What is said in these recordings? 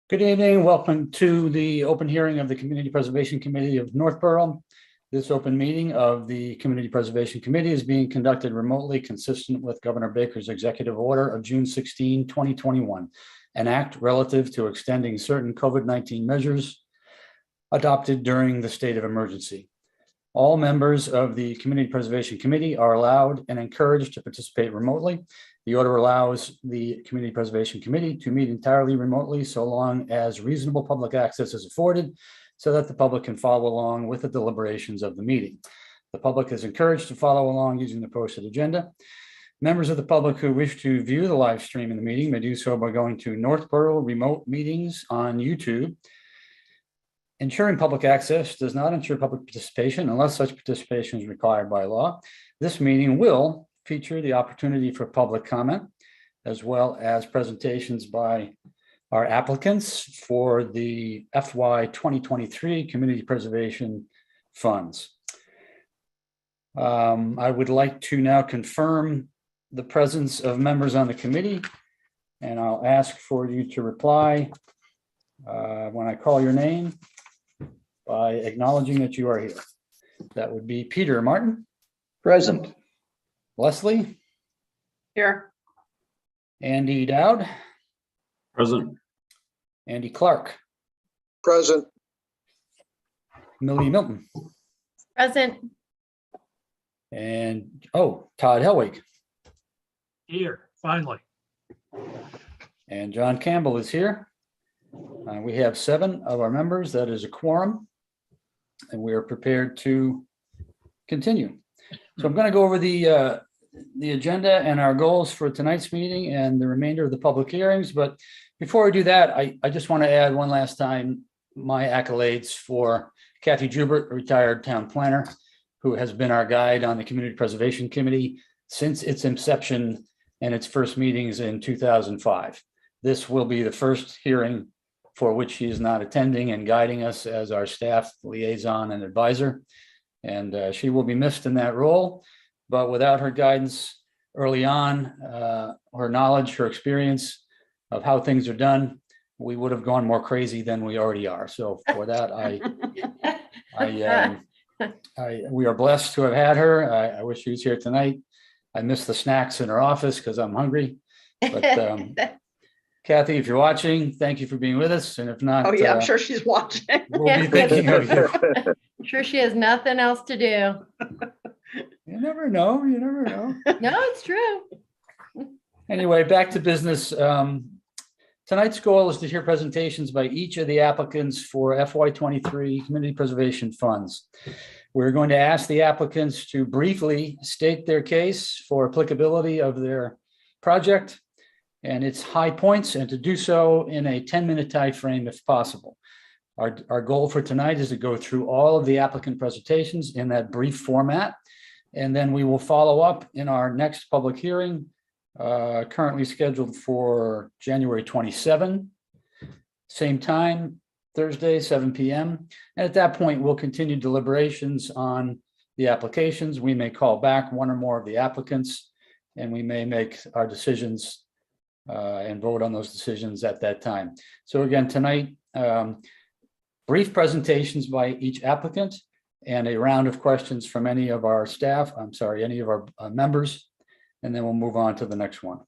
Good evening. Welcome to the open hearing of the Community Preservation Committee of Northborough. This open meeting of the Community Preservation Committee is being conducted remotely, consistent with Governor Baker's executive order of June 16, 2021, an act relative to extending certain COVID-19 measures adopted during the state of emergency. All members of the Community Preservation Committee are allowed and encouraged to participate remotely. The order allows the Community Preservation Committee to meet entirely remotely so long as reasonable public access is afforded so that the public can follow along with the deliberations of the meeting. The public is encouraged to follow along using the posted agenda. Members of the public who wish to view the live stream in the meeting may do so by going to Northborough Remote Meetings on YouTube. Ensuring public access does not ensure public participation unless such participation is required by law. This meeting will feature the opportunity for public comment, as well as presentations by our applicants for the FY 2023 Community Preservation Funds. I would like to now confirm the presence of members on the committee, and I'll ask for you to reply when I call your name by acknowledging that you are here. That would be Peter Martin. Present. Leslie. Here. Andy Dowd. Present. Andy Clark. Present. Millie Milton. Present. And, Todd Helwig. Here, finally. And John Campbell is here. We have 7 of our members. That is a quorum. And we are prepared to continue. So I'm going to go over the agenda and our goals for tonight's meeting and the remainder of the public hearings. But before I do that, I just want to add one last time my accolades for Kathy Jubert, a retired town planner, who has been our guide on the Community Preservation Committee since its inception and its first meetings in 2005. This will be the first hearing for which she is not attending and guiding us as our staff liaison and advisor. And she will be missed in that role, but without her guidance early on, her knowledge, her experience of how things are done, we would have gone more crazy than we already are. So for that, we are blessed to have had her. I wish she was here tonight. I miss the snacks in her office because I'm hungry. But Kathy, if you're watching, thank you for being with us. And if not, Oh yeah, I'm sure she's watching. we'll be thinking of you. I'm sure she has nothing else to do. You never know. You never know. No, it's true. Anyway, back to business. Tonight's goal is to hear presentations by each of the applicants for FY23 Community Preservation Funds. We're going to ask the applicants to briefly state their case for applicability of their project and its high points, and to do so in a 10-minute time frame if possible. Our goal for tonight is to go through all of the applicant presentations in that brief format, and then we will follow up in our next public hearing, currently scheduled for January 27, same time, Thursday, 7 p.m. And at that point, we'll continue deliberations on the applications. We may call back one or more of the applicants, and we may make our decisions and vote on those decisions at that time. So again, tonight, brief presentations by each applicant and a round of questions from any of our staff, any of our members, and then we'll move on to the next one.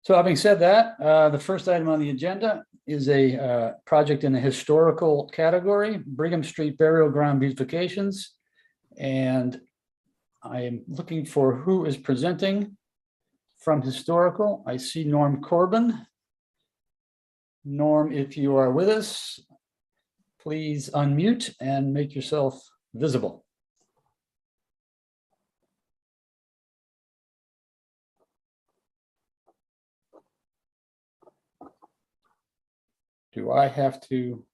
So having said that, the first item on the agenda is a project in the historical category, Brigham Street Burial Ground beautifications. And I am looking for who is presenting from historical. I see Norm Corbin. Norm, if you are with us, please unmute and make yourself visible. Do I have to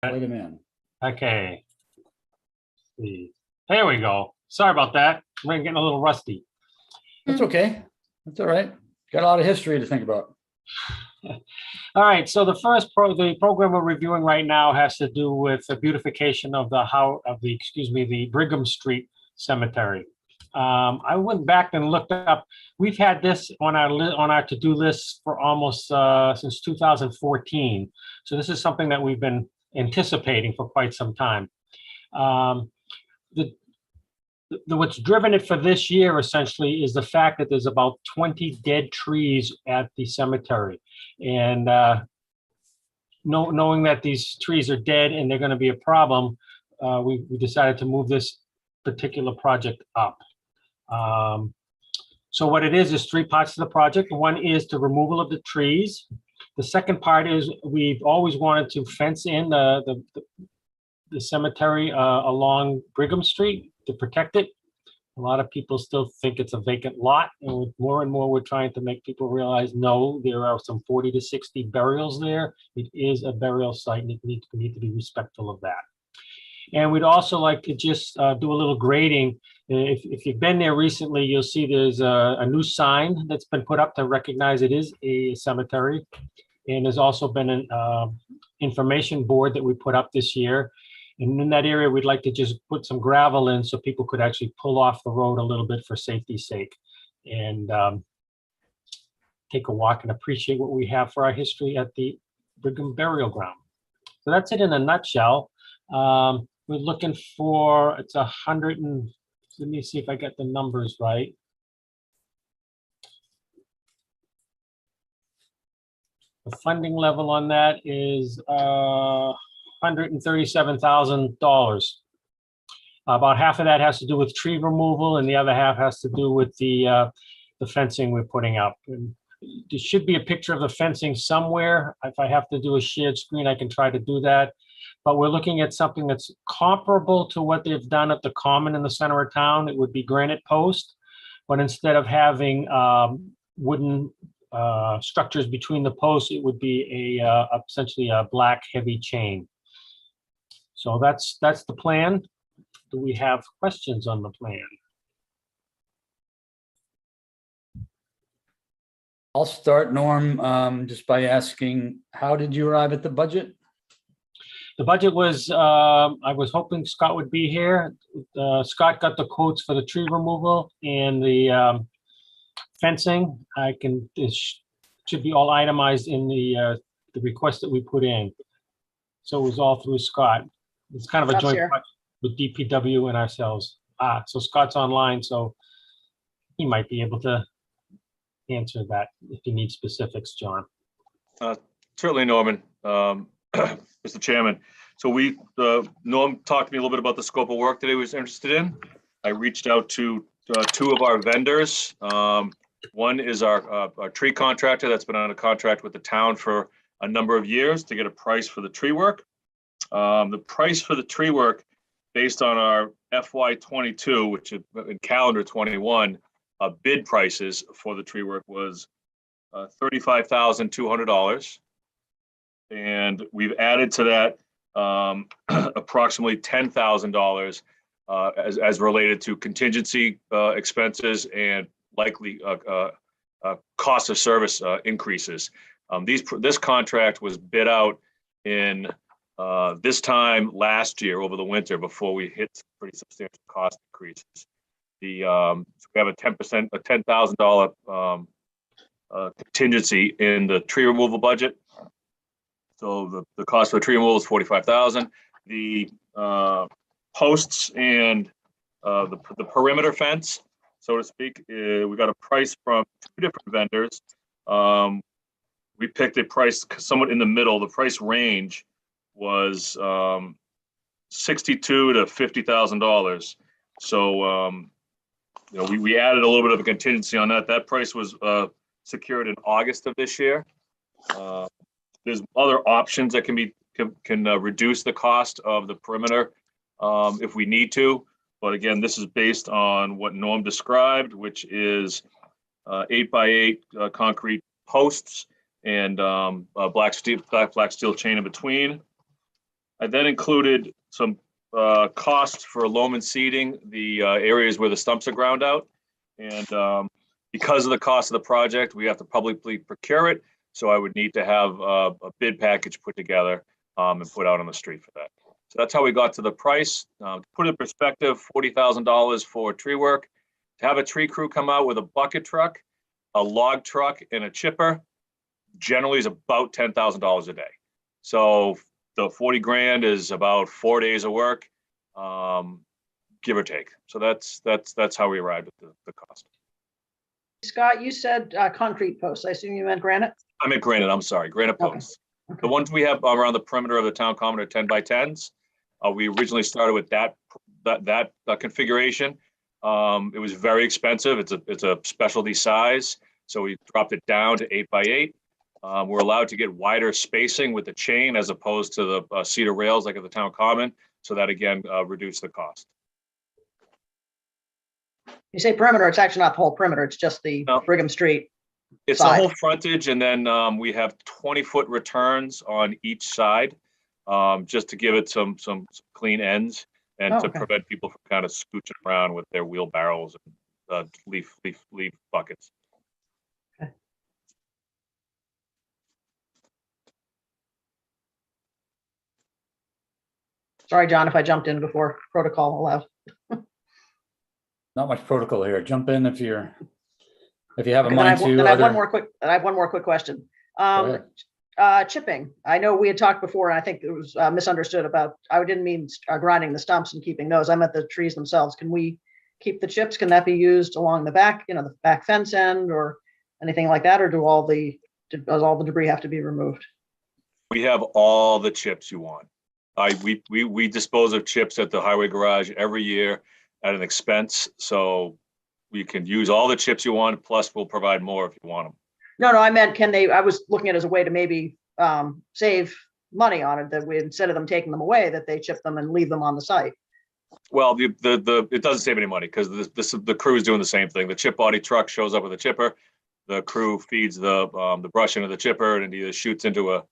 let him in? Okay. Let's see. There we go. Sorry about that. I'm getting a little rusty. That's okay. That's all right. Got a lot of history to think about. All right. So the program we're reviewing right now has to do with the beautification of the Brigham Street Cemetery. I went back and looked up. We've had this on our to-do list for almost since 2014. So this is something that we've been anticipating for quite some time. What's driven it for this year essentially is the fact that there's about 20 dead trees at the cemetery. And knowing that these trees are dead and they're going to be a problem, we decided to move this particular project up. So what it is 3 parts to the project. One is the removal of the trees. The second part is we've always wanted to fence in the cemetery along Brigham Street to protect it. A lot of people still think it's a vacant lot, and more we're trying to make people realize, no, there are some 40 to 60 burials there. It is a burial site, and we need to be respectful of that. And we'd also like to just do a little grading. If you've been there recently, you'll see there's a new sign that's been put up to recognize it is a cemetery. And there's also been an information board that we put up this year. And in that area, we'd like to just put some gravel in so people could actually pull off the road a little bit for safety's sake and take a walk and appreciate what we have for our history at the Brigham Burial Ground. So that's it in a nutshell. We're looking for, it's 100 and, let me see if I get the numbers right. The funding level on that is $137,000. About half of that has to do with tree removal, and the other half has to do with the fencing we're putting up. And there should be a picture of the fencing somewhere. If I have to do a shared screen, I can try to do that. But we're looking at something that's comparable to what they've done at the Common in the center of town. It would be granite post, but instead of having wooden structures between the posts, it would be essentially a black heavy chain. So that's the plan. Do we have questions on the plan? I'll start, Norm, just by asking, how did you arrive at the budget? The budget was, I was hoping Scott would be here. Scott got the quotes for the tree removal and the fencing. It should be all itemized in the request that we put in. So it was all through Scott. It's kind of a Scott's joint here. project with DPW and ourselves. So Scott's online, so he might be able to answer that if you need specifics, John. Certainly, Norman. Mr. Chairman. So Norm talked to me a little bit about the scope of work that he was interested in. I reached out to 2 of our vendors. One is our tree contractor that's been on a contract with the town for a number of years to get a price for the tree work. The price for the tree work based on our FY22, which is in calendar 21, bid prices for the tree work was $35,200. And we've added to that approximately $10,000 as related to contingency expenses and likely cost of service increases. This contract was bid out in this time last year over the winter before we hit pretty substantial cost increases. We have a $10,000 contingency in the tree removal budget. So the cost for the tree removal is $45,000. The posts and the perimeter fence, so to speak, we got a price from 2 different vendors. We picked a price somewhat in the middle. The price range was $62,000 to $50,000. So we added a little bit of a contingency on that. That price was secured in August of this year. There's other options that can reduce the cost of the perimeter if we need to. But again, this is based on what Norm described, which is 8x8 concrete posts and black steel chain in between. I then included some costs for loam and seeding the areas where the stumps are ground out. And because of the cost of the project, we have to publicly procure it. So I would need to have a bid package put together and put out on the street for that. So that's how we got to the price. To put it in perspective, $40,000 for tree work To have a tree crew come out with a bucket truck, a log truck, and a chipper generally is about $10,000 a day. So the 40 grand is about 4 days of work, give or take. So that's how we arrived at the cost. Scott, you said concrete posts. I assume you meant granite? I meant granite, I'm sorry, granite Okay. posts. The ones we have around the perimeter of the town common are 10 by 10s. We originally started with that configuration. It was very expensive. It's a specialty size. So we dropped it down to 8 by 8. We're allowed to get wider spacing with the chain as opposed to the cedar rails like at the town common. So that again, reduced the cost. You say perimeter, it's actually not the whole perimeter. It's just the No. Brigham Street. It's the Side. whole frontage, and then we have 20-foot returns on each side, just to give it some clean ends and Oh, to okay. prevent people from kind of scooching around with their wheelbarrows and leaf buckets. Sorry, John, if I jumped in before protocol allowed. Not much protocol here. Jump in if you have a Okay, then I mind have to. then I have one other- more quick, I have one more quick question. Go ahead. Chipping. I know we had talked before, and I think it was misunderstood about, I didn't mean grinding the stumps and keeping those. I meant the trees themselves. Can we keep the chips? Can that be used along the back, the back fence end or anything like that? Or does all the debris have to be removed? We have all the chips you want. We dispose of chips at the highway garage every year at an expense. So we can use all the chips you want, plus we'll provide more if you want them. No, I meant, I was looking at it as a way to maybe save money on it, that we, instead of them taking them away, that they chip them and leave them on the site. Well, it doesn't save any money because the crew is doing the same thing. The chip body truck shows up with a chipper. The crew feeds the brush into the chipper and it either shoots into a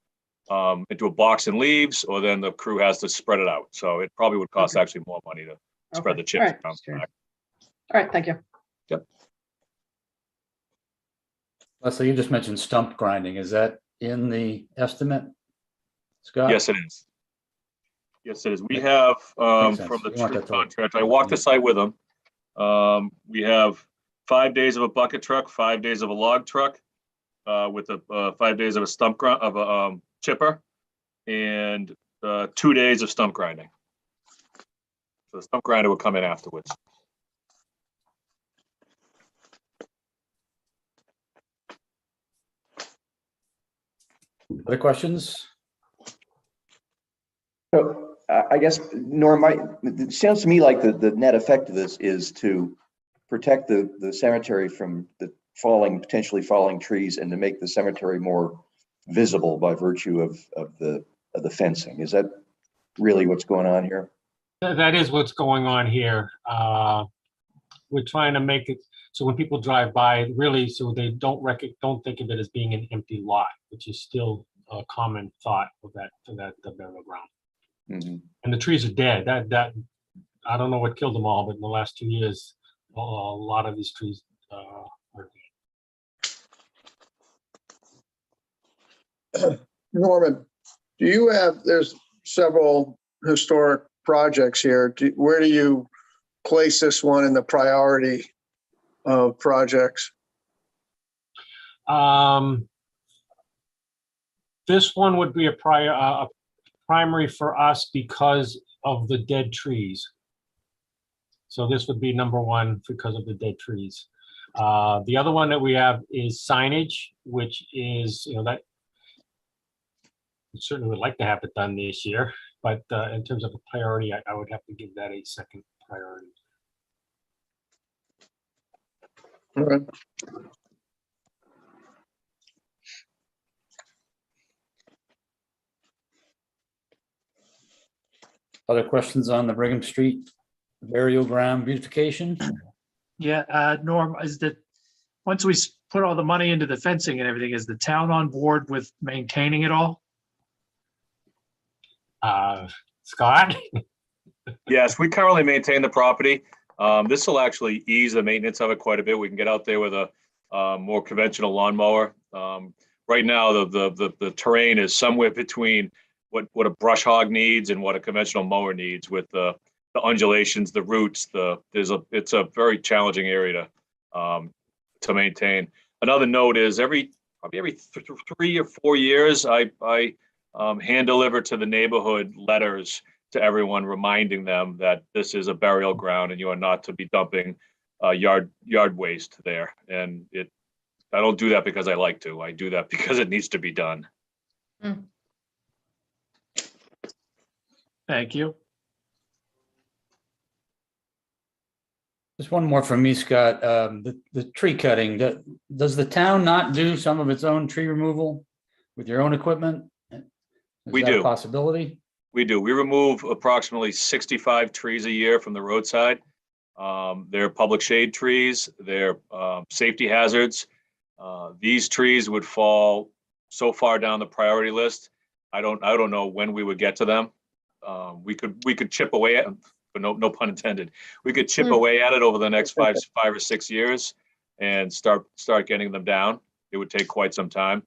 box and leaves, or then the crew has to spread it out. So it probably would cost Okay. actually more money to spread Okay. the chips All right. around. Just curious. All right, thank you. Leslie, you just mentioned stump grinding. Is that in the estimate? Scott? Yes, it is. Yes, it is. We have, Makes sense. from the You want tree that to- contract, I walked the site with them. We have 5 days of a bucket truck, 5 days of a log truck, with 5 days of a chipper, and 2 days of stump grinding. So the stump grinder will come in afterwards. Other questions? So I guess, Norm, it sounds to me like the net effect of this is to protect the cemetery from the potentially falling trees and to make the cemetery more visible by virtue of the fencing. Is that really what's going on here? That is what's going on here. We're trying to make it so when people drive by, really, so they don't think of it as being an empty lot, which is still a common thought of the burial ground. Mhm. And the trees are dead. That I don't know what killed them all, but in the last 2 years, a lot of these trees are dead. Norman, there's several historic projects here. Where do you place this one in the priority of projects? This one would be a primary for us because of the dead trees. So this would be number one because of the dead trees. The other one that we have is signage, which is, that we certainly would like to have it done this year, but in terms of a priority, I would have to give that a second priority. All right. Other questions on the Brigham Street burial ground beautification? Yeah, Norm, once we put all the money into the fencing and everything, is the town on board with maintaining it all? Scott? Yes, we currently maintain the property. This will actually ease the maintenance of it quite a bit. We can get out there with a more conventional lawnmower. Right now, the terrain is somewhere between what a brush hog needs and what a conventional mower needs, with the the undulations, the roots, it's a very challenging area to maintain. Another note is probably every 3 or 4 years, I hand deliver to the neighborhood letters to everyone reminding them that this is a burial ground and you are not to be dumping yard waste there. And I don't do that because I like to. I do that because it needs to be done. Thank you. Just one more from me, Scott. The tree cutting, does the town not do some of its own tree removal with your own equipment? Is We that a do. possibility? We do. We remove approximately 65 trees a year from the roadside. They're public shade trees. They're safety hazards. These trees would fall so far down the priority list. I don't know when we would get to them. We could chip away at them, but no pun intended. We could chip away at it over the next 5 or 6 years and start getting them down. It would take quite some time.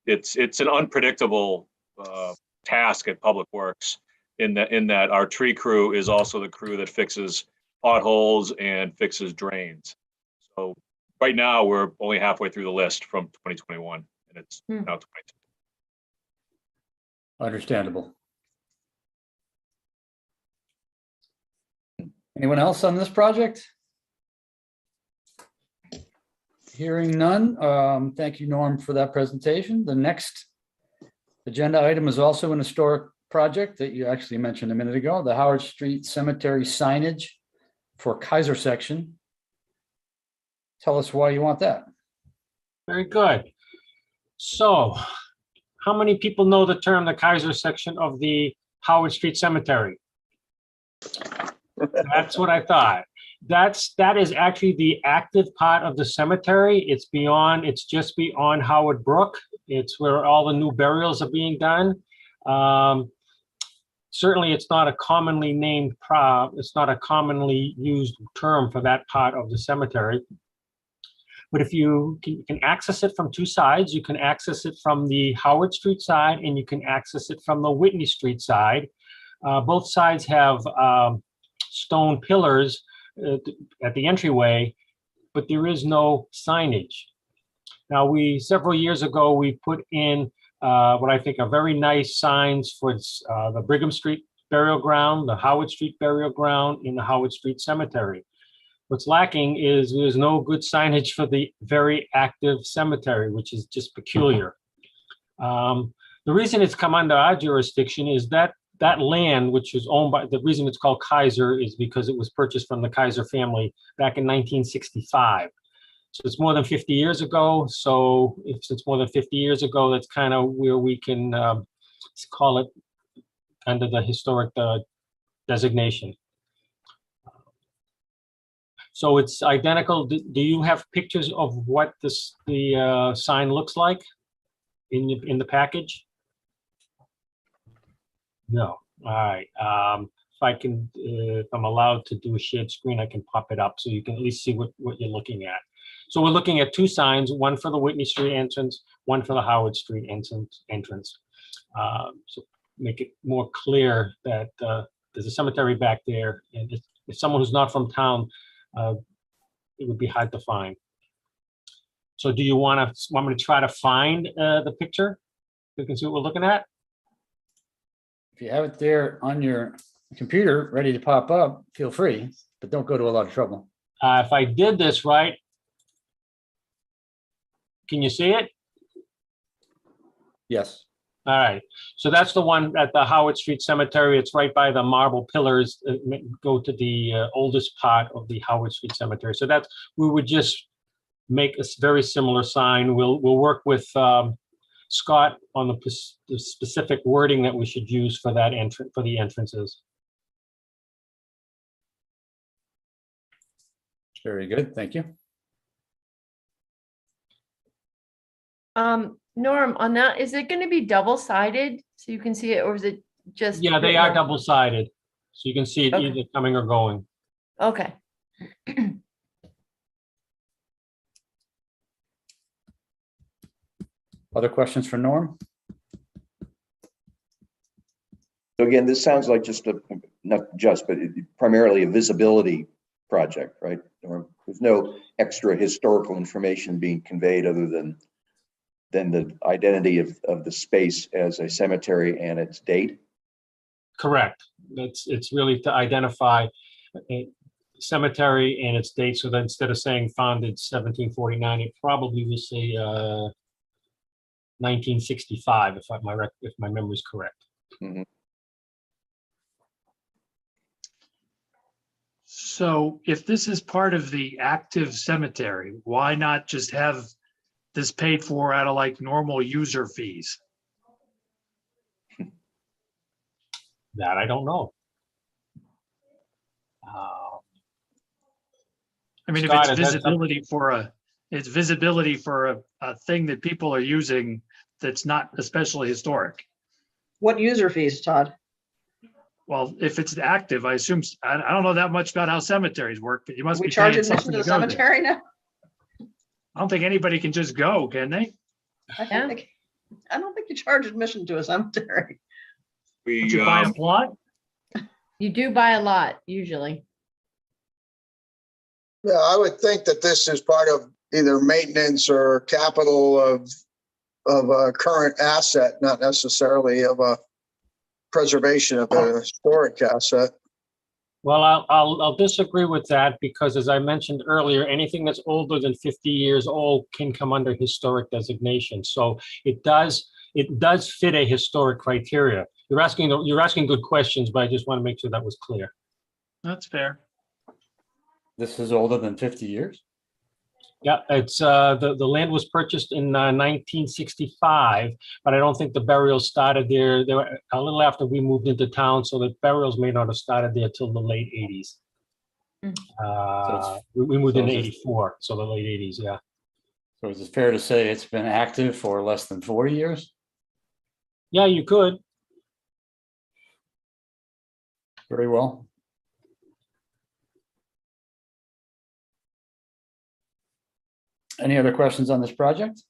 It's an unpredictable task at Public Works in that our tree crew is also the crew that fixes potholes and fixes drains. So right now we're only halfway through the list from 2021 and it's now 22. Understandable. Anyone else on this project? Hearing none. Thank you, Norm, for that presentation. The next agenda item is also an historic project that you actually mentioned a minute ago, the Howard Street Cemetery signage for Kaiser section. Tell us why you want that. Very good. So how many people know the term the Kaiser section of the Howard Street Cemetery? That's what I thought. That is actually the active part of the cemetery. It's just beyond Howard Brook. It's where all the new burials are being done. Certainly it's not a commonly named it's not a commonly used term for that part of the cemetery. But if you can access it from two sides, you can access it from the Howard Street side and you can access it from the Whitney Street side. Both sides have stone pillars at the entryway, but there is no signage. Now, several years ago, we put in what I think are very nice signs for the Brigham Street Burial Ground, the Howard Street Burial Ground, and the Howard Street Cemetery. What's lacking is there's no good signage for the very active cemetery, which is just peculiar. The reason it's come under our jurisdiction is that land, which is owned by, the reason it's called Kaiser is because it was purchased from the Kaiser family back in 1965. So it's more than 50 years ago. So if it's more than 50 years ago, that's kind of where we can call it under the historic designation. So it's identical. Do you have pictures of what the sign looks like in the package? No. All right. If I'm allowed to do a shared screen, I can pop it up so you can at least see what you're looking at. So we're looking at two signs, one for the Whitney Street entrance, one for the Howard Street entrance. So make it more clear that there's a cemetery back there, and if someone who's not from town, it would be hard to find. So do you want me to try to find the picture? You can see what we're looking at. If you have it there on your computer, ready to pop up, feel free, but don't go to a lot of trouble. If I did this right, can you see it? Yes. All right. So that's the one at the Howard Street Cemetery. It's right by the marble pillars that go to the oldest part of the Howard Street Cemetery. So we would just make a very similar sign. We'll work with Scott on the specific wording that we should use for that for the entrances. Very good. Thank you. Norm, on that, is it going to be double-sided so you can see it, or is it just? Yeah, they are double-sided, so you can see it either coming or going. Okay. Other questions for Norm? So again, this sounds like just a not just, but primarily a visibility project, right? Or there's no extra historical information being conveyed other than the identity of the space as a cemetery and its date. Correct. It's really to identify a cemetery and its date, so that instead of saying founded 1749, it probably will say 1965, if my memory is correct. Mhm. So if this is part of the active cemetery, why not just have this paid for out of like normal user fees? That I don't know. I mean, if Scott, it's is that visibility for a thing that people are using that's not especially historic. What user fees, Todd? Well, if it's active, I assume, I don't know that much about how cemeteries work, but you must We be charge paying admission something to to the go there. cemetery now? I don't think anybody can just go, can they? Yeah. I don't think you charge admission to a cemetery. Don't We, you buy a plot? You do buy a lot usually. Yeah, I would think that this is part of either maintenance or capital of a current asset, not necessarily of a preservation of a historic asset. Well, I'll disagree with that because, as I mentioned earlier, anything that's older than 50 years old can come under historic designation. So it does fit a historic criteria. You're asking good questions, but I just want to make sure that was clear. That's fair. This is older than 50 years. Yeah, it's the land was purchased in 1965, but I don't think the burials started there. They were a little after we moved into town, so the burials may not have started there till the late 80s. We moved so in is it- 84, so the late 80s, yeah. So is it fair to say it's been active for less than 40 years? Yeah, you could. Very well. Any other questions on this project?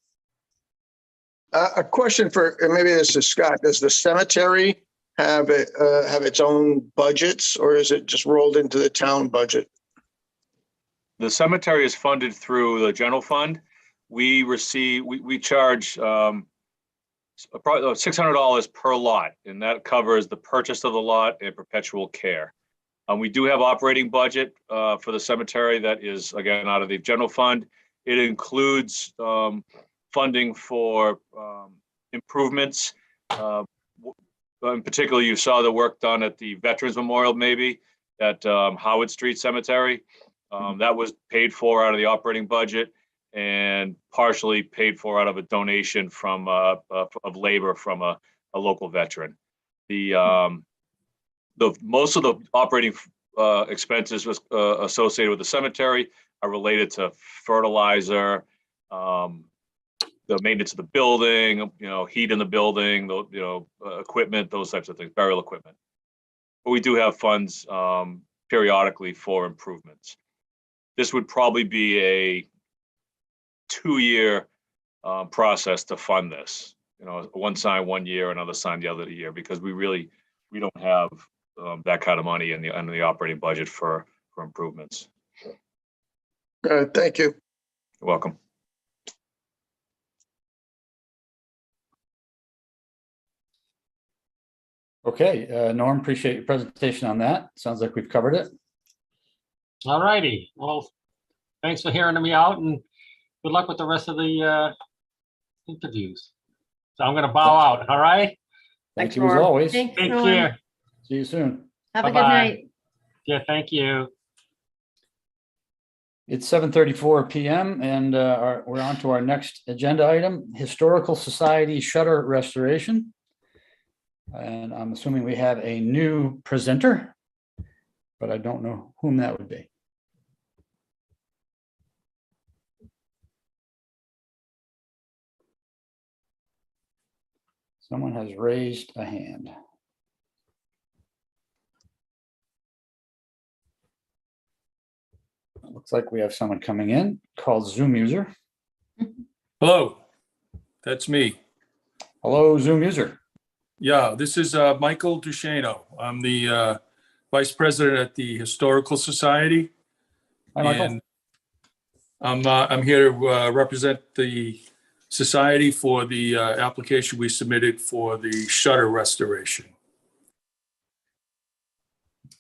A question for, and maybe this is Scott, does the cemetery have its own budgets, or is it just rolled into the town budget? the cemetery is funded through the general fund. We charge probably $600 per lot, and that covers the purchase of the lot and perpetual care. We do have operating budget for the cemetery that is, again, out of the general fund. It includes funding for improvements. In particular, you saw the work done at the Veterans Memorial, maybe at Howard Street Cemetery. That was paid for out of the operating budget and partially paid for out of a donation from of labor from a local veteran. The most of the operating expenses associated with the cemetery are related to fertilizer, the maintenance of the building, heat in the building, equipment, those types of things, burial equipment. But we do have funds periodically for improvements. This would probably be a 2-year process to fund this. One sign 1 year, another sign the other year, because we don't have that kind of money in the operating budget for improvements. Thank you. You're welcome. Okay, Norm, appreciate your presentation on that. Sounds like we've covered it. All righty. Well, thanks for hearing me out, and good luck with the rest of the interviews. So I'm going to bow out. All right. Thank Thanks, you as Norm. always. Thanks, Take Norm. care. See you soon. Have a good Bye-bye. night. Yeah, thank you. It's 7:34 p.m. and we're on to our next agenda item, Historical Society Shutter Restoration. And I'm assuming we have a new presenter, but I don't know whom that would be. Someone has raised a hand. Looks like we have someone coming in called Zoom user. Hello, that's me. Hello, Zoom user. Yeah, this is Michael Duchesneau. I'm the Vice President at the Historical Society. Hi, Michael. And I'm here to represent the society for the application we submitted for the shutter restoration.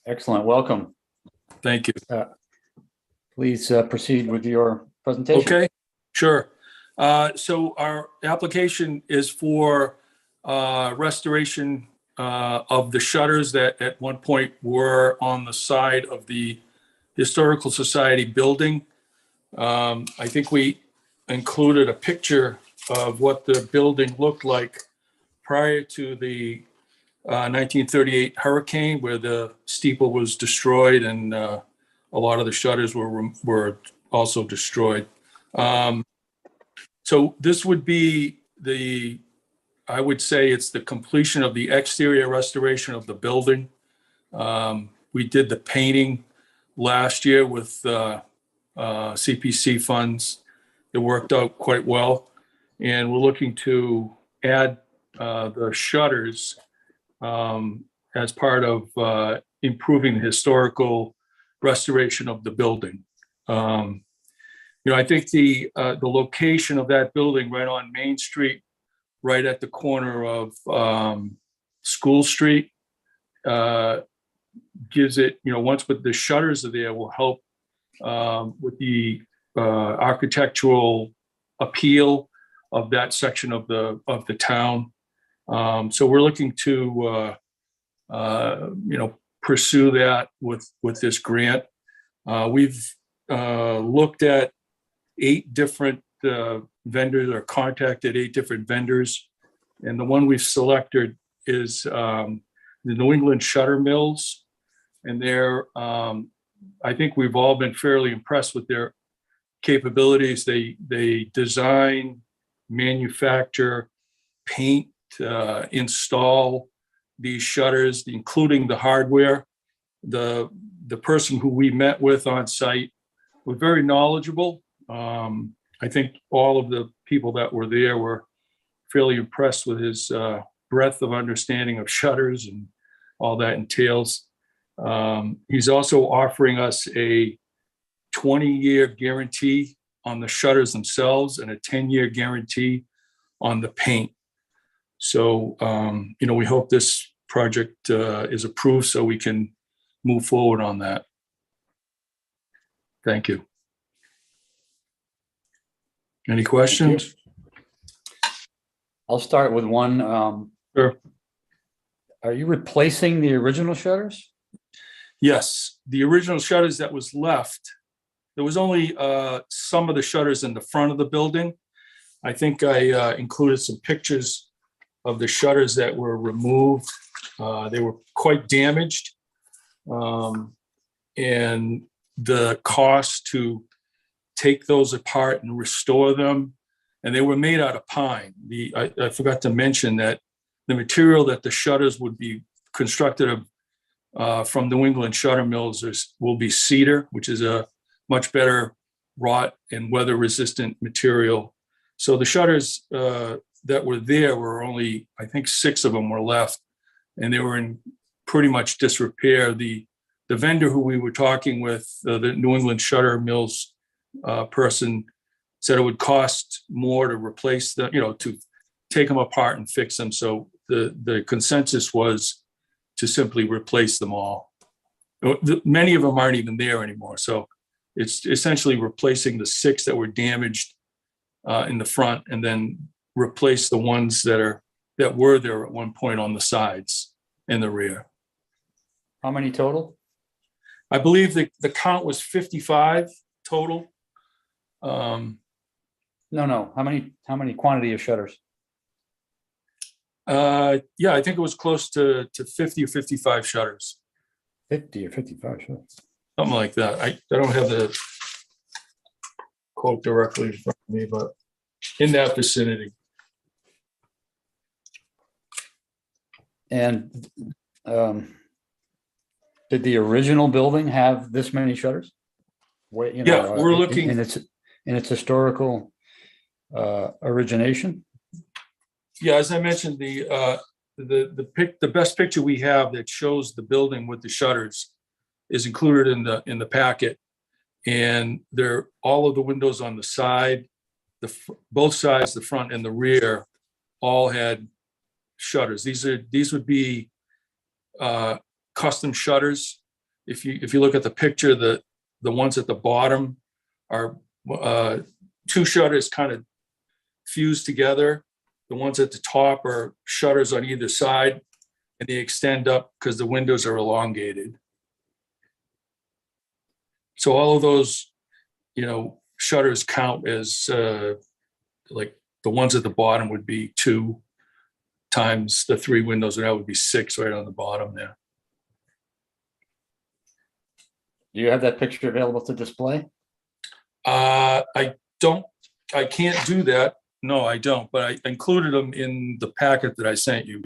Excellent. Welcome. Thank you. Please proceed with your presentation. Okay, sure. So our application is for restoration of the shutters that at one point were on the side of the Historical Society building. I think we included a picture of what the building looked like prior to the 1938 hurricane, where the steeple was destroyed and a lot of the shutters were also destroyed. So this would be I would say it's the completion of the exterior restoration of the building. We did the painting last year with CPC funds. It worked out quite well. And we're looking to add the shutters as part of improving the historical restoration of the building. I think the location of that building right on Main Street, right at the corner of School Street, gives it, once with the shutters are there, will help with the architectural appeal of that section of the town. So we're looking to pursue that with this grant. We've looked at 8 different vendors, or contacted 8 different vendors, and the one we've selected is the New England Shutter Mills, and they're I think we've all been fairly impressed with their capabilities. They design, manufacture, paint, install these shutters, including the hardware. The person who we met with on site was very knowledgeable. I think all of the people that were there were fairly impressed with his breadth of understanding of shutters and all that entails. He's also offering us a 20-year guarantee on the shutters themselves and a 10-year guarantee on the paint. So, we hope this project is approved so we can move forward on that. Thank you. Any questions? I'll start with one. Sure. Are you replacing the original shutters? Yes, the original shutters that was left, there was only some of the shutters in the front of the building. I think I included some pictures of the shutters that were removed. They were quite damaged. And the cost to take those apart and restore them, and they were made out of pine. I forgot to mention that the material that the shutters would be constructed of from New England Shutter Mills will be cedar, which is a much better rot and weather resistant material. So the shutters that were there were only, I think 6 of them were left, and they were in pretty much disrepair. The vendor who we were talking with, the New England Shutter Mills person, said it would cost more to replace them, to take them apart and fix them. So the consensus was to simply replace them all. Many of them aren't even there anymore. So it's essentially replacing the 6 that were damaged in the front, and then replace the ones that were there at one point on the sides and the rear. How many total? I believe the count was 55 total. No. How many quantity of shutters? Yeah, I think it was close to 50 or 55 shutters, 50 or 55 shutters. something like that. I don't have the quote directly in front of me, but in that vicinity. And did the original building have this many shutters? Yeah, we're looking- in its historical origination. Yeah, as I mentioned, the the best picture we have that shows the building with the shutters is included in the packet. And all of the windows on the side, both sides, the front and the rear, all had shutters. These would be custom shutters. If you look at the picture, the ones at the bottom are two shutters kind of fused together. The ones at the top are shutters on either side, and they extend up because the windows are elongated. So all of those, shutters count as like the ones at the bottom would be 2 times the 3 windows, and that would be 6 right on the bottom there. Do you have that picture available to display? I can't do that. No, I don't, but I included them in the packet that I sent you.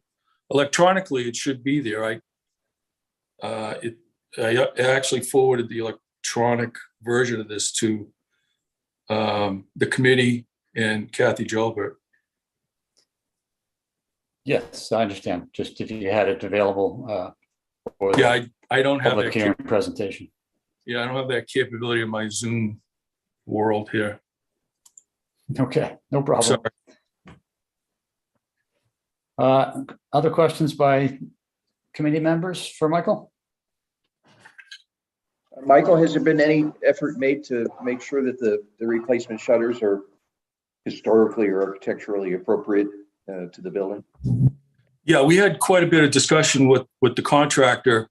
Electronically, it should be there. I actually forwarded the electronic version of this to the committee and Kathy Gilbert. Yes, I understand. Just if you had it available. For the Yeah, I don't have public that. hearing presentation. Yeah, I don't have that capability in my Zoom world here. Okay, no problem. Sorry. Other questions by committee members for Michael? Michael, has there been any effort made to make sure that the replacement shutters are historically or architecturally appropriate to the building? Yeah, we had quite a bit of discussion with the contractor.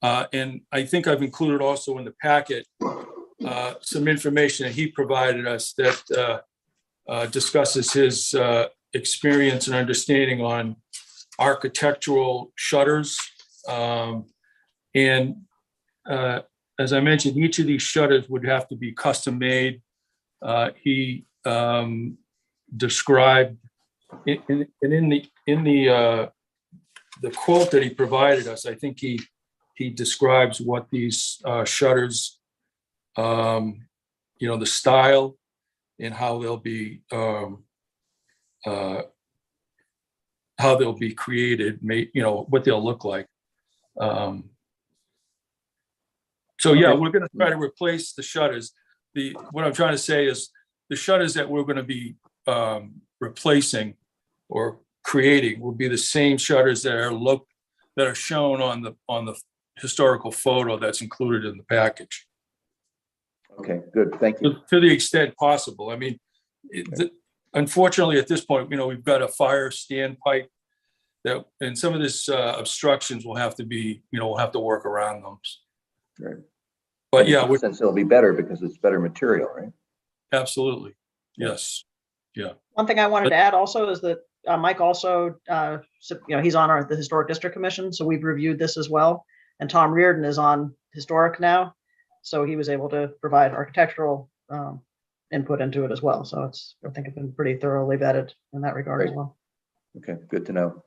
And I think I've included also in the packet some information that he provided us that discusses his experience and understanding on architectural shutters. As I mentioned, each of these shutters would have to be custom made. He described in the quote that he provided us, I think he describes what these shutters, the style and how they'll be created, what they'll look like. So yeah, we're going to try to replace the shutters. What I'm trying to say is the shutters that we're going to be replacing or creating will be the same shutters that are shown on the historical photo that's included in the package. Okay, good. Thank you. To the extent possible. I mean, unfortunately, at this point, we've got a fire standpipe and some of this obstructions will have to be, we'll have to work around those. Right. But yeah, since it'll be better because it's better material, right? Absolutely. Yes. Yeah. One thing I wanted to add also is that Mike also, he's on the Historic District Commission, so we've reviewed this as well. And Tom Reardon is on Historic now, so he was able to provide architectural input into it as well. So I think it's been pretty thoroughly vetted in that regard as well. Okay, good to know.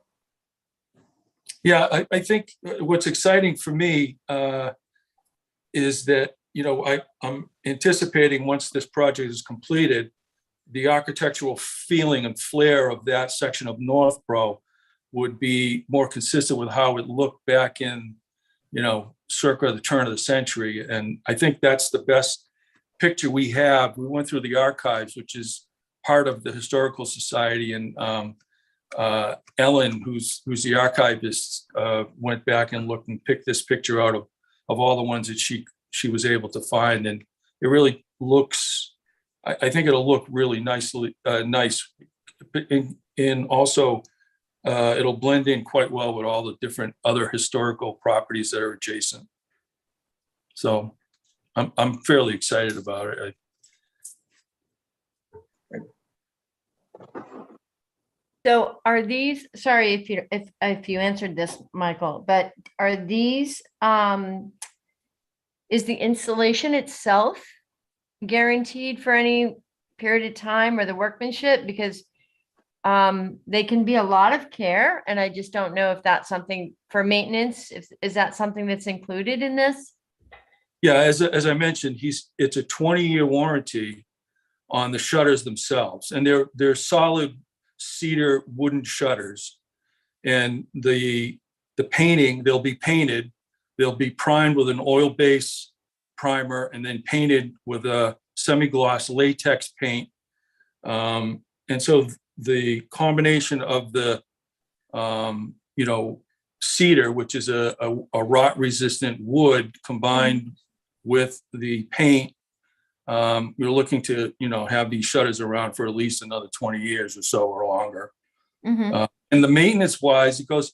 Yeah, I think what's exciting for me is that, I'm anticipating once this project is completed, the architectural feeling and flair of that section of Northborough would be more consistent with how it looked back in, circa the turn of the century. And I think that's the best picture we have. We went through the archives, which is part of the Historical Society, and Ellen, who's the archivist, went back and looked and picked this picture out of all the ones that she was able to find. And it really looks, I think it'll look really nice. And also it'll blend in quite well with all the different other historical properties that are adjacent. So I'm fairly excited about it. So are these, sorry if you answered this, Michael, but are these, is the installation itself guaranteed for any period of time, or the workmanship? Because they can be a lot of care, and I just don't know if that's something for maintenance. Is that something that's included in this? Yeah, as I mentioned, it's a 20-year warranty on the shutters themselves, and they're solid cedar wooden shutters. And the painting, they'll be painted, they'll be primed with an oil-based primer and then painted with a semi-gloss latex paint. And so the combination of the, cedar, which is a rot-resistant wood, combined with the paint, we're looking to, have these shutters around for at least another 20 years or so or longer. Mhm. And the maintenance wise, it goes,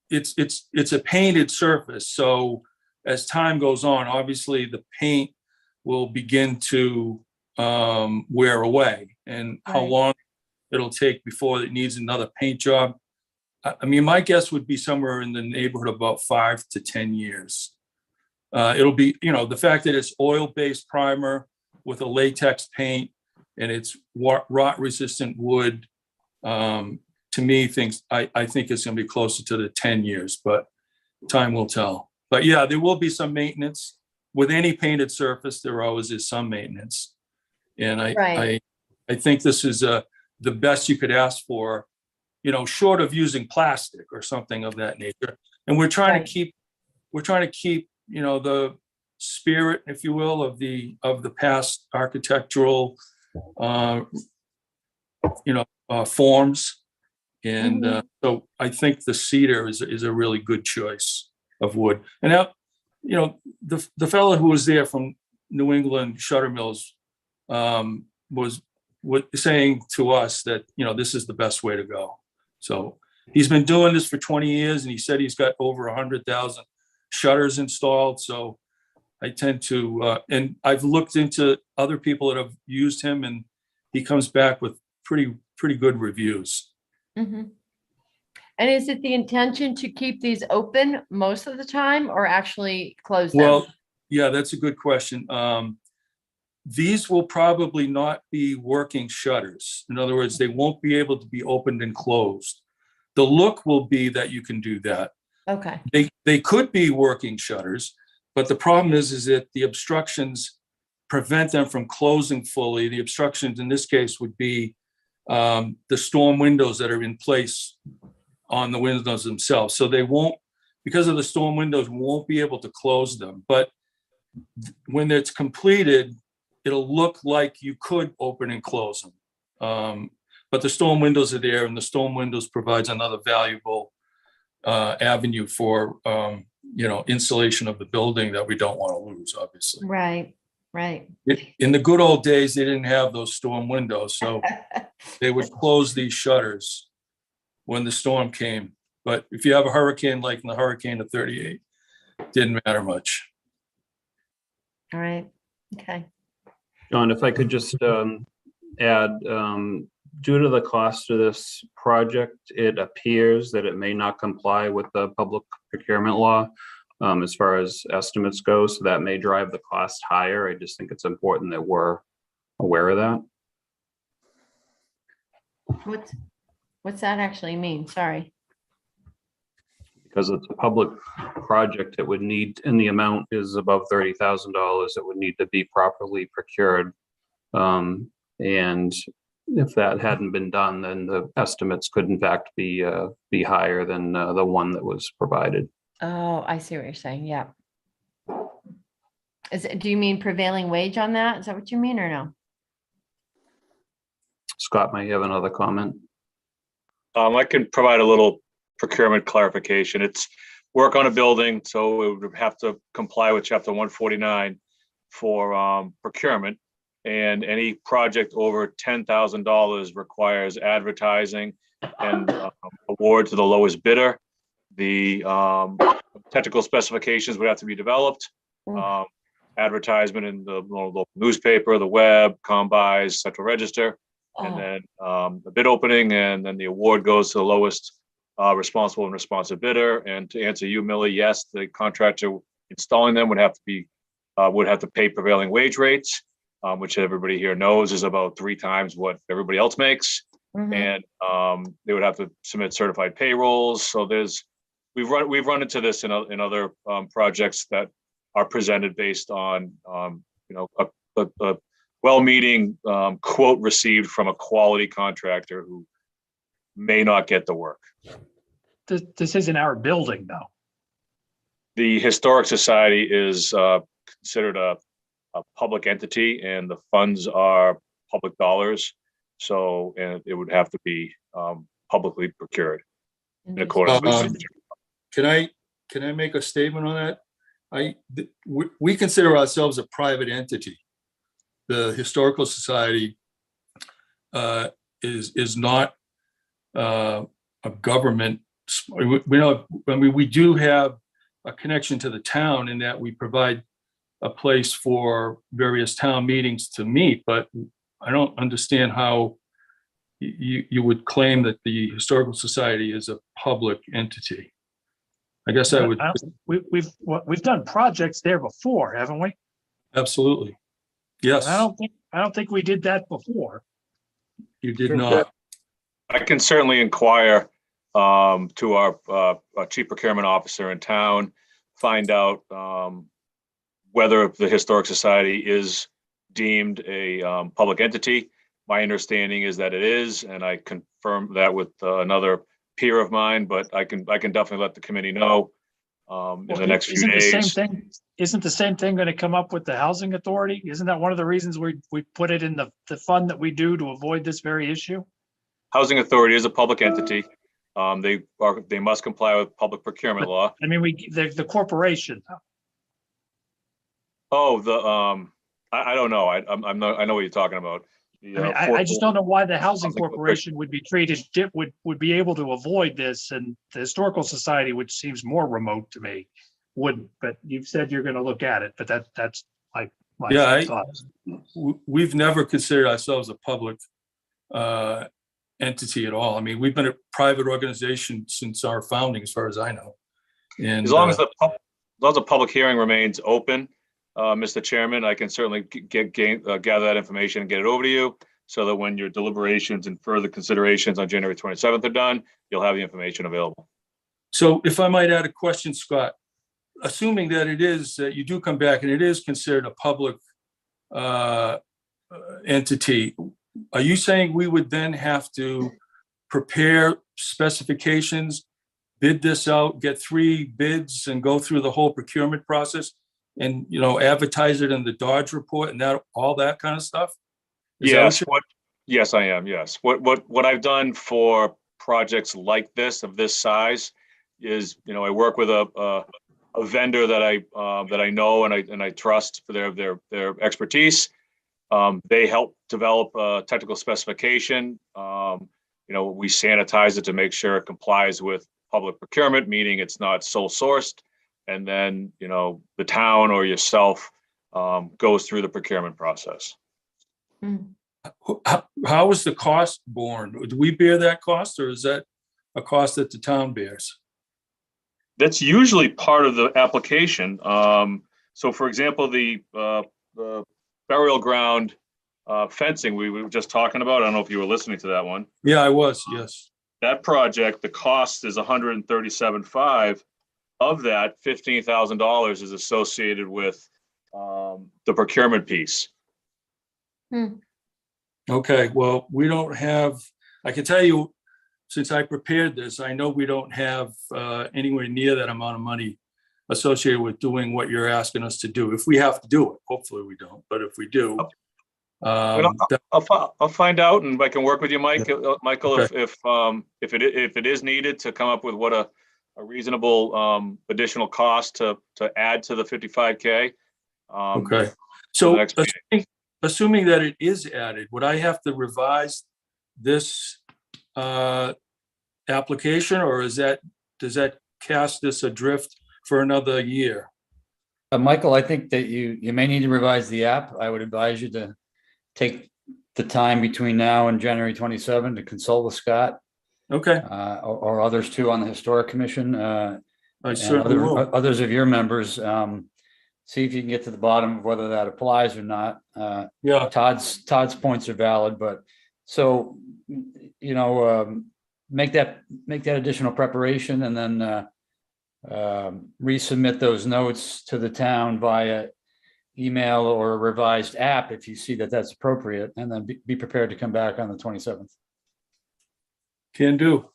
it's a painted surface. So as time goes on, obviously the paint will begin to wear away, and how Right. long it'll take before it needs another paint job. I mean, my guess would be somewhere in the neighborhood of about 5 to 10 years. It'll be, the fact that it's oil-based primer with a latex paint and it's rot-resistant wood, to me, I think it's going to be closer to the 10 years, but time will tell. But yeah, there will be some maintenance. With any painted surface, there always is some maintenance. And Right. I think this is the best you could ask for, short of using plastic or something of that nature. And we're trying Right. to keep, the spirit, if you will, of the past architectural, forms. And so I think the cedar is a really good choice of wood. And now, the fellow who was there from New England Shutter Mills was saying to us that, this is the best way to go. So he's been doing this for 20 years and he said he's got over 100,000 shutters installed. So I tend to, and I've looked into other people that have used him and he comes back with pretty good reviews. Mhm. And is it the intention to keep these open most of the time or actually close them? Well, yeah, that's a good question. These will probably not be working shutters. In other words, they won't be able to be opened and closed. The look will be that you can do that. Okay. They could be working shutters, but the problem is that the obstructions prevent them from closing fully. The obstructions in this case would be the storm windows that are in place on the windows themselves. So they won't, because of the storm windows, won't be able to close them. But when it's completed, it'll look like you could open and close them. But the storm windows are there, and the storm windows provides another valuable avenue for, insulation of the building that we don't want to lose, obviously. Right. Right. In the good old days, they didn't have those storm windows, so they would close these shutters when the storm came. But if you have a hurricane like in the hurricane of 38, didn't matter much. All right. Okay. John, if I could just add, due to the cost of this project, it appears that it may not comply with the public procurement law as far as estimates go. So that may drive the cost higher. I just think it's important that we're aware of that. What's that actually mean? Sorry. Because it's a public project, it would need, and the amount is above $30,000, it would need to be properly procured. And if that hadn't been done, then the estimates could in fact be higher than the one that was provided. Oh, I see what you're saying. Yeah. Do you mean prevailing wage on that? Is that what you mean or no? Scott may have another comment. I can provide a little procurement clarification. It's work on a building, so it would have to comply with chapter 149 for procurement. And any project over $10,000 requires advertising and award to the lowest bidder. The technical specifications would have to be developed. Advertisement in the local newspaper, the web, combis, central register, and then the bid opening, and then the award goes to the lowest responsible and responsive bidder. And to answer you, Millie, yes, the contractor installing them would have to pay prevailing wage rates, which everybody here knows is about 3 times what everybody else makes. And they would have to submit certified payrolls. So we've run into this in other projects that are presented based on a well-meaning quote received from a quality contractor who may not get the work. This isn't our building though. The Historic Society is considered a public entity, and the funds are public dollars. So, and it would have to be publicly procured in accordance with. Can I make a statement on that? We consider ourselves a private entity. The Historical Society is not a government. We do have a connection to the town in that we provide a place for various town meetings to meet, but I don't understand how you would claim that the Historical Society is a public entity. I guess I would. We've done projects there before, haven't we? Absolutely. Yes, I don't think we did that before. you did not. I can certainly inquire to our chief procurement officer in town, find out whether the Historic Society is deemed a public entity. My understanding is that it is, and I confirmed that with another peer of mine, but I can definitely let the committee know in the next few days. Isn't the same thing going to come up with the housing authority? Isn't that one of the reasons we put it in the fund that we do to avoid this very issue? Housing Authority is a public entity. They must comply with public procurement law. I mean, the corporation. Oh, I don't know. I'm not, I know what you're talking about. I just don't know why the housing corporation would be treated, would be able to avoid this, and the Historical Society, which seems more remote to me, wouldn't. But you've said you're going to look at it, but that's my thoughts. We've never considered ourselves a public entity at all. I mean, we've been a private organization since our founding, as far as I know. And As long as the public hearing remains open, Mr. Chairman, I can certainly gather that information and get it over to you, so that when your deliberations and further considerations on January 27th are done, you'll have the information available. So if I might add a question, Scott, assuming that it is, that you do come back and it is considered a public entity, are you saying we would then have to prepare specifications, bid this out, get 3 bids and go through the whole procurement process and, advertise it in the Dodge report and all that kind of stuff? Yes, yes, I am. Yes. What I've done for projects like this, of this size, is, I work with a vendor that I know and I trust for their expertise. They help develop a technical specification. We sanitize it to make sure it complies with public procurement, meaning it's not sole sourced. And then, the town or yourself goes through the procurement process. How is the cost borne? Do we bear that cost, or is that a cost that the town bears? That's usually part of the application. So for example, the burial ground fencing we were just talking about, I don't know if you were listening to that one. Yeah, I was, yes. That project, the cost is $137,500. Of that, $15,000 is associated with the procurement piece. Okay, well, we don't have, I can tell you, since I prepared this, I know we don't have anywhere near that amount of money associated with doing what you're asking us to do. If we have to do it, hopefully we don't, but if we do. I'll find out, and I can work with you, Michael, Okay. if it is needed to come up with what a reasonable additional cost to add to the 55K. Okay, the so next meeting. assuming that it is added, would I have to revise this application, or does that cast this adrift for another year? Michael, I think that you may need to revise the app. I would advise you to take the time between now and January 27 to consult with Scott. Okay, Or others too on the Historic Commission. I and certainly will. others of your members. See if you can get to the bottom of whether that applies or not. Yeah, Todd's points are valid, but so, make that additional preparation and then resubmit those notes to the town via email or a revised app if you see that that's appropriate, and then be prepared to come back on the 27th. Can do.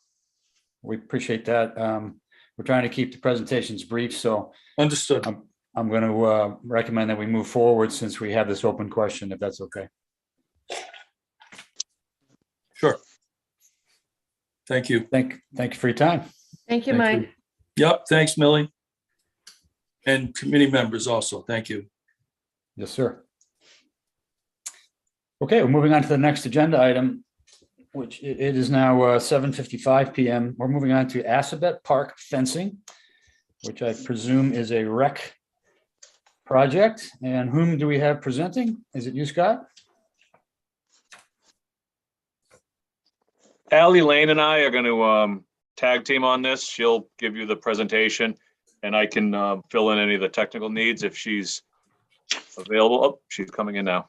We appreciate that. We're trying to keep the presentations brief, so Understood. I'm going to recommend that we move forward since we have this open question, if that's okay. Sure. Thank you. Thank you for your time. Thank you, Thank you. Mike. Yep, thanks, Millie. And committee members also, thank you. Yes, sir. Okay, we're moving on to the next agenda item, which it is now 7:55 PM. We're moving on to Assabet Park fencing, which I presume is a rec project. And whom do we have presenting? Is it you, Scott? Ally Lane and I are going to tag team on this. She'll give you the presentation, and I can fill in any of the technical needs if she's available. Oh, she's coming in now.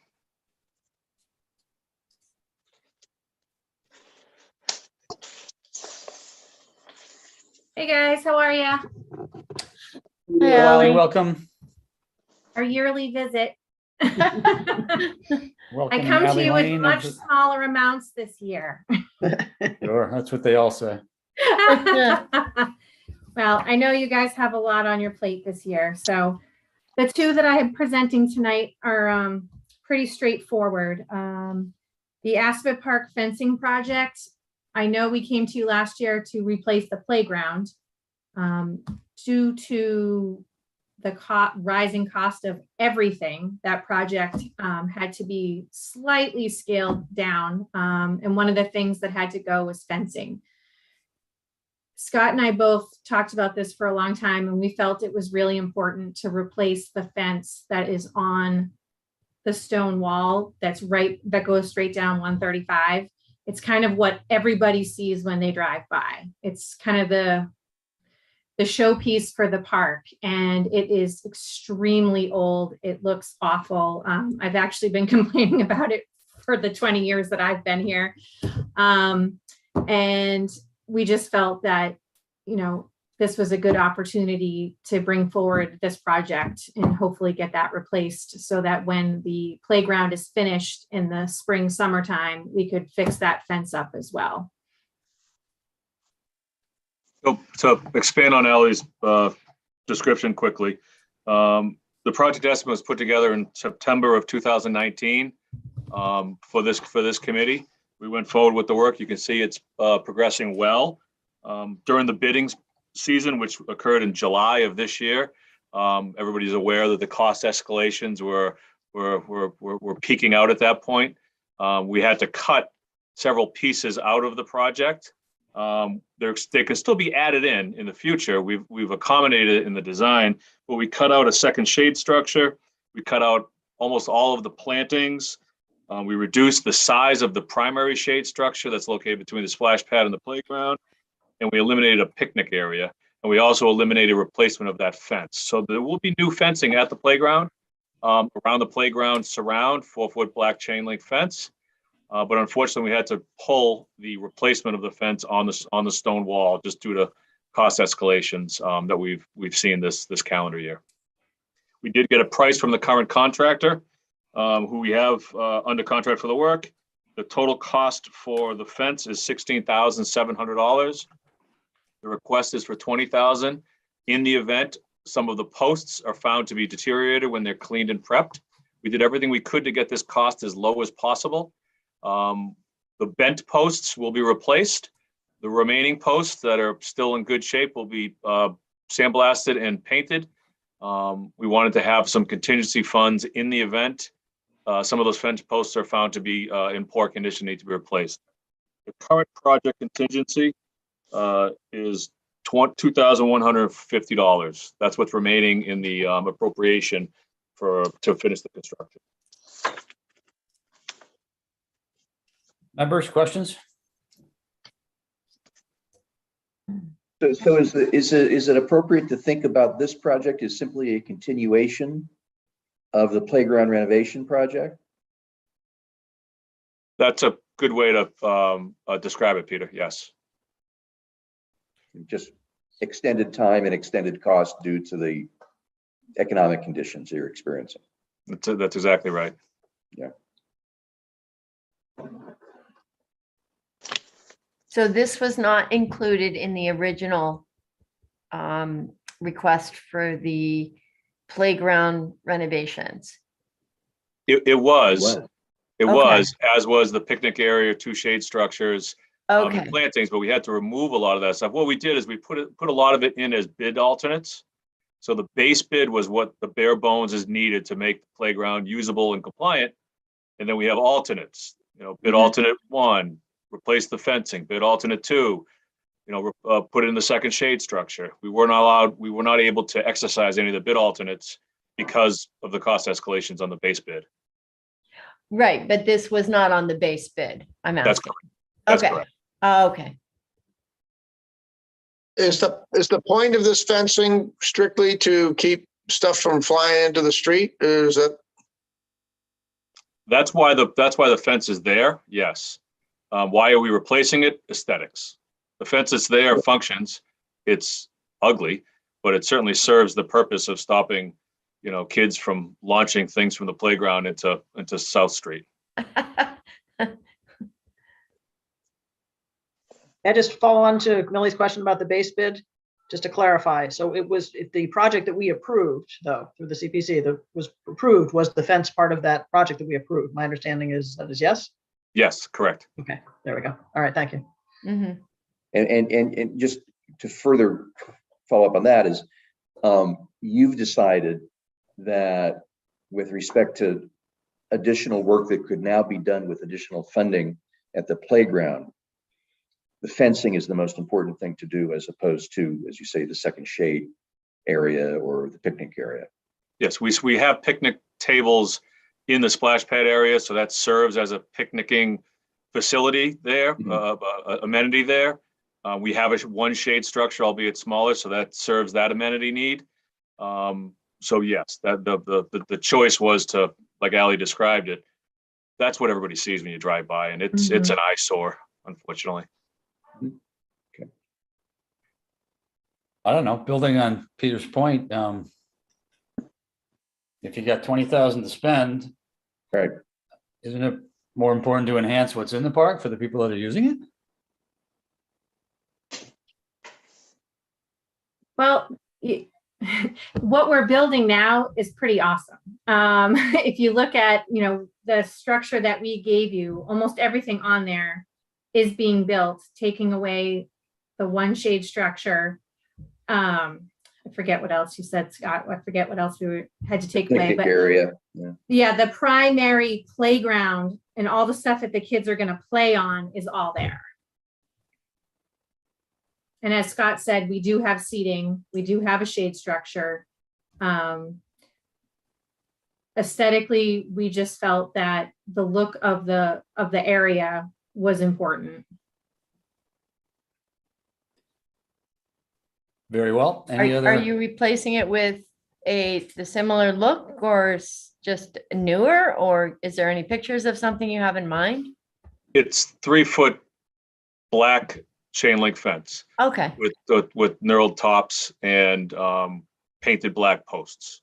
Hey guys, how are ya? Hi, Ally, Ally. welcome. Our yearly visit. Welcome, I come to Ally you with Lane. much smaller amounts this year. Sure, that's what they all say. Well, I know you guys have a lot on your plate this year, so the two that I am presenting tonight are pretty straightforward. The Assabet Park fencing project, I know we came to you last year to replace the playground. Due to the rising cost of everything, that project had to be slightly scaled down. And one of the things that had to go was fencing. Scott and I both talked about this for a long time, and we felt it was really important to replace the fence that is on the stone wall that goes straight down 135. It's kind of what everybody sees when they drive by. It's kind of the showpiece for the park, and it is extremely old. It looks awful. I've actually been complaining about it for the 20 years that I've been here. And we just felt that, this was a good opportunity to bring forward this project and hopefully get that replaced so that when the playground is finished in the spring, summertime, we could fix that fence up as well. So to expand on Ally's description quickly, the project estimate was put together in September of 2019 for this committee. We went forward with the work. You can see it's progressing well. During the bidding season, which occurred in July of this year, everybody's aware that the cost escalations were peaking out at that point. We had to cut several pieces out of the project. They can still be added in the future. We've accommodated it in the design, but we cut out a second shade structure. We cut out almost all of the plantings. We reduced the size of the primary shade structure that's located between the splash pad and the playground. And we eliminated a picnic area. And we also eliminated replacement of that fence. So there will be new fencing at the playground, around the playground surround, 4-foot black chain link fence. But unfortunately, we had to pull the replacement of the fence on the stone wall just due to cost escalations that we've seen this calendar year. We did get a price from the current contractor, who we have under contract for the work. The total cost for the fence is $16,700. The request is for $20,000. In the event some of the posts are found to be deteriorated when they're cleaned and prepped, we did everything we could to get this cost as low as possible. The bent posts will be replaced. The remaining posts that are still in good shape will be sandblasted and painted. We wanted to have some contingency funds in the event some of those fence posts are found to be in poor condition, need to be replaced. The current project contingency is $2,150. That's what's remaining in the appropriation to finish the construction. Members, questions? So is it appropriate to think about this project as simply a continuation of the playground renovation project? That's a good way to describe it, Peter. Yes. Just extended time and extended cost due to the economic conditions you're experiencing. That's exactly right. Yeah. So this was not included in the original request for the playground renovations. It was, it Okay. was, as was the picnic area, 2 shade structures, and Okay, plantings, but we had to remove a lot of that stuff. What we did is we put a lot of it in as bid alternates. So the base bid was what the bare bones is needed to make the playground usable and compliant. And then we have alternates, bid Mhm. alternate 1, replace the fencing, bid alternate 2, put in the second shade structure. We were not able to exercise any of the bid alternates because of the cost escalations on the base bid. right, but this was not on the base bid, I'm That's asking. correct. That's Okay. correct. Okay, Is the point of this fencing strictly to keep stuff from flying into the street? Or is that, That's why the fence is there. Yes. Why are we replacing it? Aesthetics. The fence is there, functions. It's ugly, but it certainly serves the purpose of stopping, kids from launching things from the playground into South Street. I just follow on to Millie's question about the base bid, just to clarify. So the project that we approved, though, through the CPC that was approved was the fence part of that project that we approved. My understanding is that is yes? Yes, correct. Okay, there we go. All right, thank you. Mhm. And just to further follow up on that is, you've decided that with respect to additional work that could now be done with additional funding at the playground, the fencing is the most important thing to do as opposed to, as you say, the second shade area or the picnic area. Yes, we have picnic tables in the splash pad area, so that serves as a picnicking facility there, amenity there. We have one shade structure, albeit smaller, so that serves that amenity need. So yes, that the choice was to, like Ally described it, that's what everybody sees when you drive by, and it's an eyesore, unfortunately. I don't know, building on Peter's point, if you got 20,000 to spend. Right. Isn't it more important to enhance what's in the park for the people that are using it? Well, what we're building now is pretty awesome. If you look at, the structure that we gave you, almost everything on there is being built, taking away the 1 shade structure. I forget what else you said, Scott. I forget what else we had to take away. Picnic But area. yeah, the primary playground and all the stuff that the kids are going to play on is all there. And as Scott said, we do have seating, we do have a shade structure. Aesthetically, we just felt that the look of the area was important. Very well. Any Are other? you replacing it with the similar look or just newer, or is there any pictures of something you have in mind? It's 3-foot black chain link fence Okay, with knurled tops and painted black posts.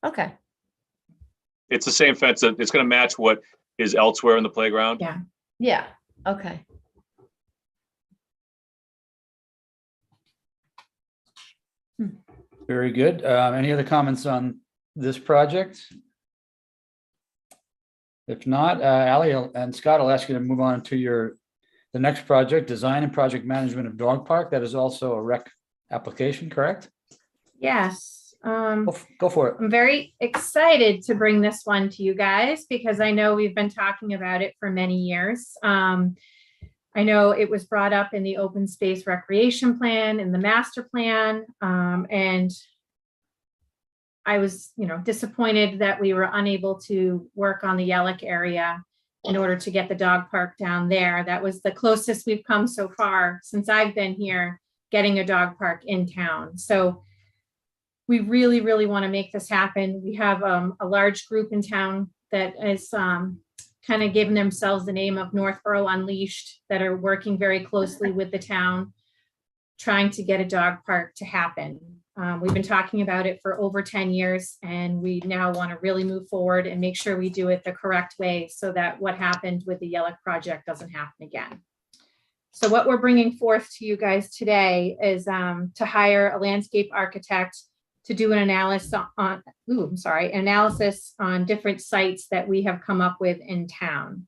okay, It's the same fence that it's going to match what is elsewhere in the playground. Yeah. yeah, okay. Very good. Any other comments on this project? If not, Ally and Scott, I'll ask you to move on to the next project, design and project management of dog park. That is also a rec application, correct? Yes. Go for it. I'm very excited to bring this one to you guys because I know we've been talking about it for many years. I know it was brought up in the open space recreation plan, in the master plan, and I was, disappointed that we were unable to work on the Yellick area in order to get the dog park down there. That was the closest we've come so far since I've been here, getting a dog park in town. So we really, really want to make this happen. We have a large group in town that is kind of given themselves the name of Northborough Unleashed, that are working very closely with the town, trying to get a dog park to happen. We've been talking about it for over 10 years, and we now want to really move forward and make sure we do it the correct way so that what happened with the Yellick project doesn't happen again. So what we're bringing forth to you guys today is to hire a landscape architect to do an analysis on different sites that we have come up with in town.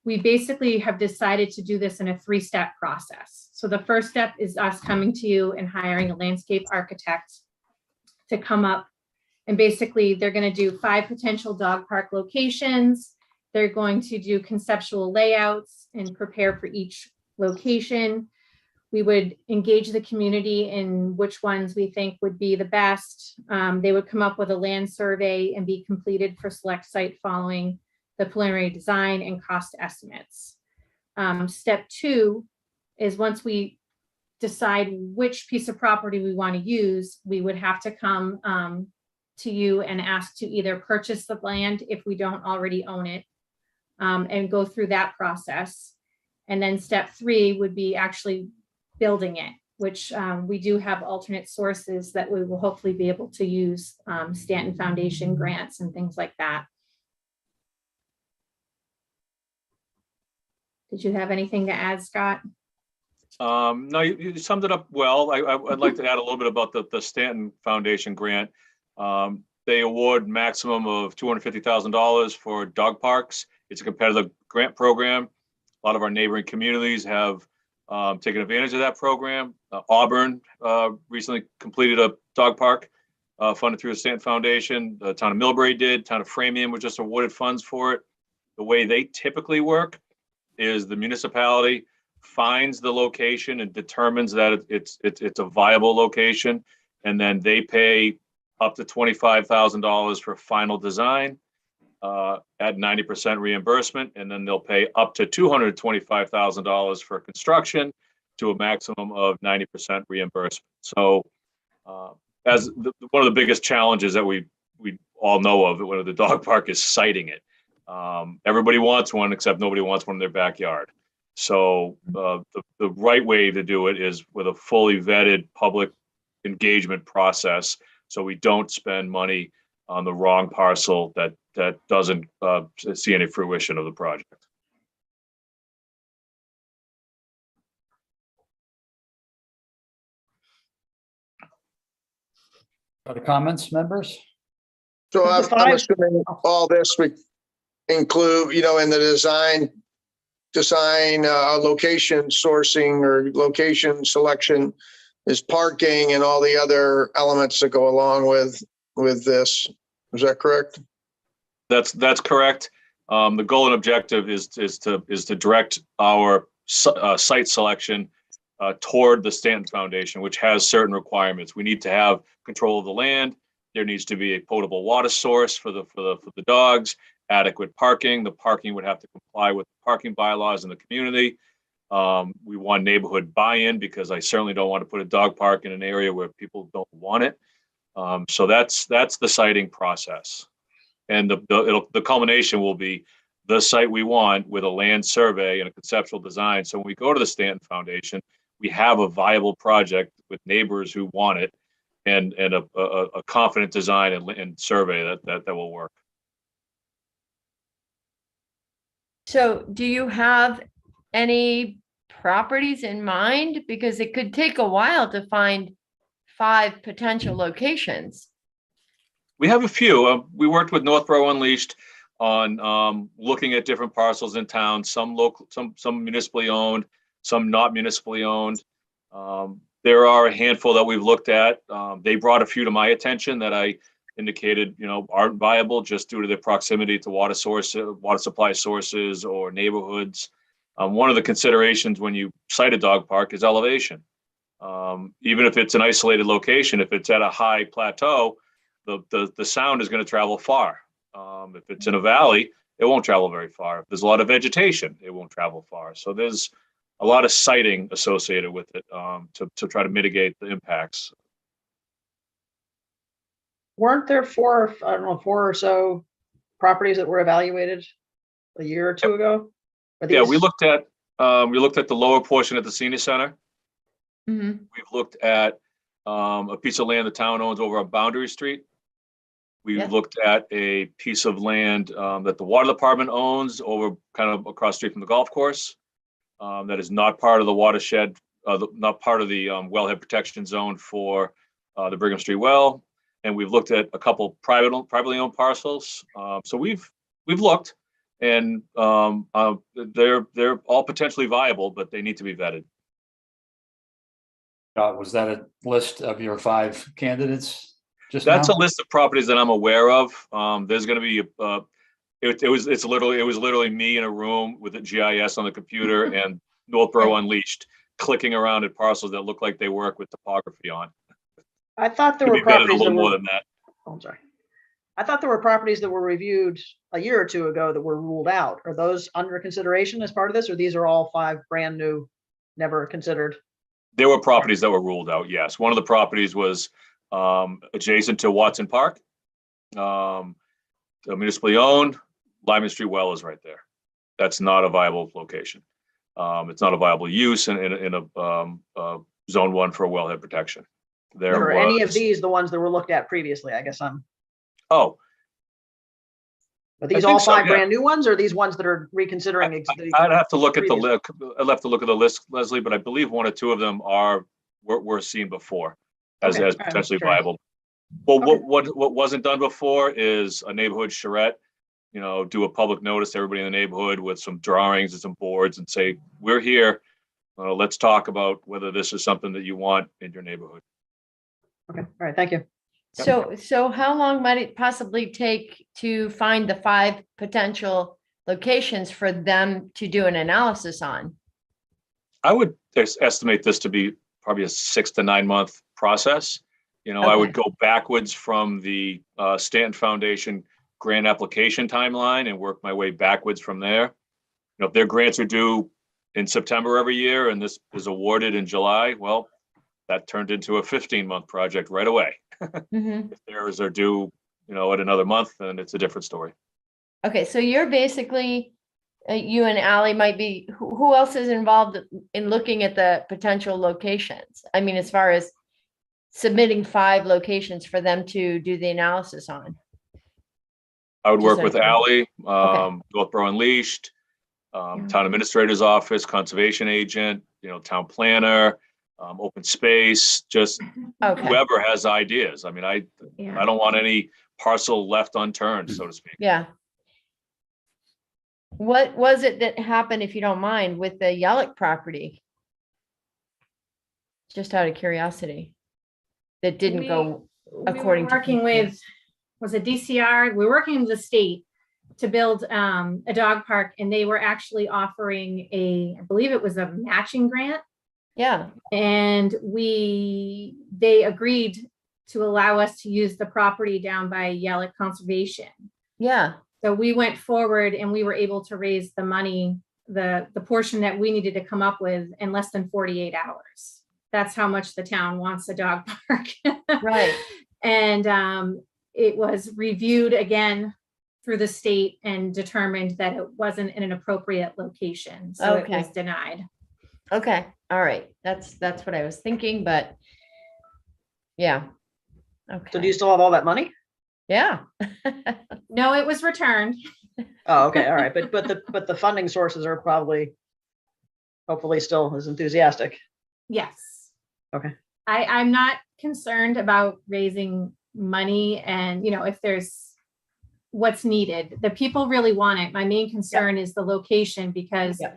We basically have decided to do this in a 3-step process. So the first step is us coming to you and hiring a landscape architect to come up. And basically they're going to do 5 potential dog park locations. They're going to do conceptual layouts and prepare for each location. We would engage the community in which ones we think would be the best. They would come up with a land survey and be completed for select site following the preliminary design and cost estimates. Step 2 is once we decide which piece of property we want to use, we would have to come to you and ask to either purchase the land if we don't already own it, and go through that process. And then step 3 would be actually building it, which we do have alternate sources that we will hopefully be able to use, Stanton Foundation grants and things like that. Did you have anything to add, Scott? No, you summed it up well. I'd like to add a little bit about the Stanton Foundation grant. They award maximum of $250,000 for dog parks. It's a competitive grant program. A lot of our neighboring communities have taken advantage of that program. Auburn recently completed a dog park funded through the Stanton Foundation. The town of Millbrae did. Town of Framingham was just awarded funds for it. The way they typically work is the municipality finds the location and determines that it's a viable location, and then they pay up to $25,000 for final design at 90% reimbursement, and then they'll pay up to $225,000 for construction to a maximum of 90% reimbursement. So as one of the biggest challenges that we all know of when the dog park is siting it. Everybody wants one, except nobody wants one in their backyard. So the right way to do it is with a fully vetted public engagement process, so we don't spend money on the wrong parcel that doesn't see any fruition of the project. Other comments, members? So Is the I'm 5 assuming all this would include, in the design, location sourcing or location selection is parking and all the other elements that go along with this. Is that correct? That's correct. The goal and objective is to direct our site selection toward the Stanton Foundation, which has certain requirements. We need to have control of the land. There needs to be a potable water source for the dogs, adequate parking. The parking would have to comply with the parking bylaws in the community. We want neighborhood buy-in because I certainly don't want to put a dog park in an area where people don't want it. So that's the siting process. And the culmination will be the site we want with a land survey and a conceptual design. So when we go to the Stanton Foundation, we have a viable project with neighbors who want it and a confident design and survey that will work. So do you have any properties in mind? Because it could take a while to find 5 potential locations. We have a few. We worked with Northborough Unleashed on looking at different parcels in town, some local, some municipally owned, some not municipally owned. There are a handful that we've looked at. They brought a few to my attention that I indicated, aren't viable just due to their proximity to water supply sources or neighborhoods. One of the considerations when you site a dog park is elevation. Even if it's an isolated location, if it's at a high plateau, the sound is going to travel far. If it's in a valley, it won't travel very far. If there's a lot of vegetation, it won't travel far. So there's a lot of siting associated with it to try to mitigate the impacts. Weren't there 4 or so properties that were evaluated a year or 2 ago? Yeah, we looked at the lower portion at the senior center. Mhm. We've looked at a piece of land the town owns over on Boundary Street. We Yeah. looked at a piece of land that the water department owns over kind of across the street from the golf course. that is not part of the watershed, not part of the wellhead protection zone for the Brigham Street well. And we've looked at a couple privately owned parcels. So we've looked, and they're all potentially viable, but they need to be vetted. Was that a list of your 5 candidates just That's now? a list of properties that I'm aware of. There's going to be it was literally me in a room with a GIS on the computer and Northborough Unleashed clicking around at parcels that look like they work with topography on. I thought there Could were be vetted a properties that little more were, than that. oh, I'm sorry. I thought there were properties that were reviewed a year or 2 ago that were ruled out. Are those under consideration as part of this, or these are all 5 brand new, never considered? There were properties that were ruled out, yes. One of the properties was adjacent to Watson Park. Municipally owned, Lyman Street well is right there. That's not a viable location. It's not a viable use in a zone 1 for wellhead protection. Are any of these the ones that were looked at previously? I guess Oh, are these think all so, 5 yeah. brand new ones, or are these ones that are reconsidering? I'd have to look at the previous? list. I'd have to look at the list, Leslie, but I believe 1 or 2 of them were seen before as Okay, all right, potentially sure. viable. Well, Okay. what wasn't done before is a neighborhood charrette, do a public notice to everybody in the neighborhood with some drawings and some boards and say, we're here. Let's talk about whether this is something that you want in your neighborhood. Okay, all right, thank you. So how long might it possibly take to find the 5 potential locations for them to do an analysis on? I would estimate this to be probably a 6 to 9 month process. I would Okay. go backwards from the Stanton Foundation grant application timeline and work my way backwards from there. If their grants are due in September every year and this is awarded in July, well, that turned into a 15-month project right away. Mhm. If theirs are due, at another month, then it's a different story. Okay, so you're basically, you and Ally might be, who else is involved in looking at the potential locations? I mean, as far as submitting 5 locations for them to do the analysis on. I would work Just with like- Ally, Northborough Unleashed, Yeah. Town Administrator's Office, Conservation Agent, Town Planner, Open Space, just Okay, whoever has ideas. I mean, I Yeah. don't want any parcel left unturned, so to speak. yeah. What was it that happened, if you don't mind, with the Yellick property? Just out of curiosity. That didn't go We were according to. working with, was it DCR? We're working with the state to build a dog park, and they were actually offering I believe it was a matching grant. Yeah, And they agreed to allow us to use the property down by Yellick Conservation. yeah, So we went forward and we were able to raise the money, the portion that we needed to come up with in less than 48 hours. That's how much the town wants a dog park. right. And it was reviewed again through the state and determined that it wasn't in an appropriate location. So it Okay. was denied. Okay, all right. That's what I was thinking, but yeah. So do Okay, you still have all that money? yeah. No, it was returned. Oh, okay, all right, but the funding sources are probably, hopefully still as enthusiastic. Yes. Okay. I'm not concerned about raising money and, if there's what's needed. The people really want it. My main concern is the location because, Yeah.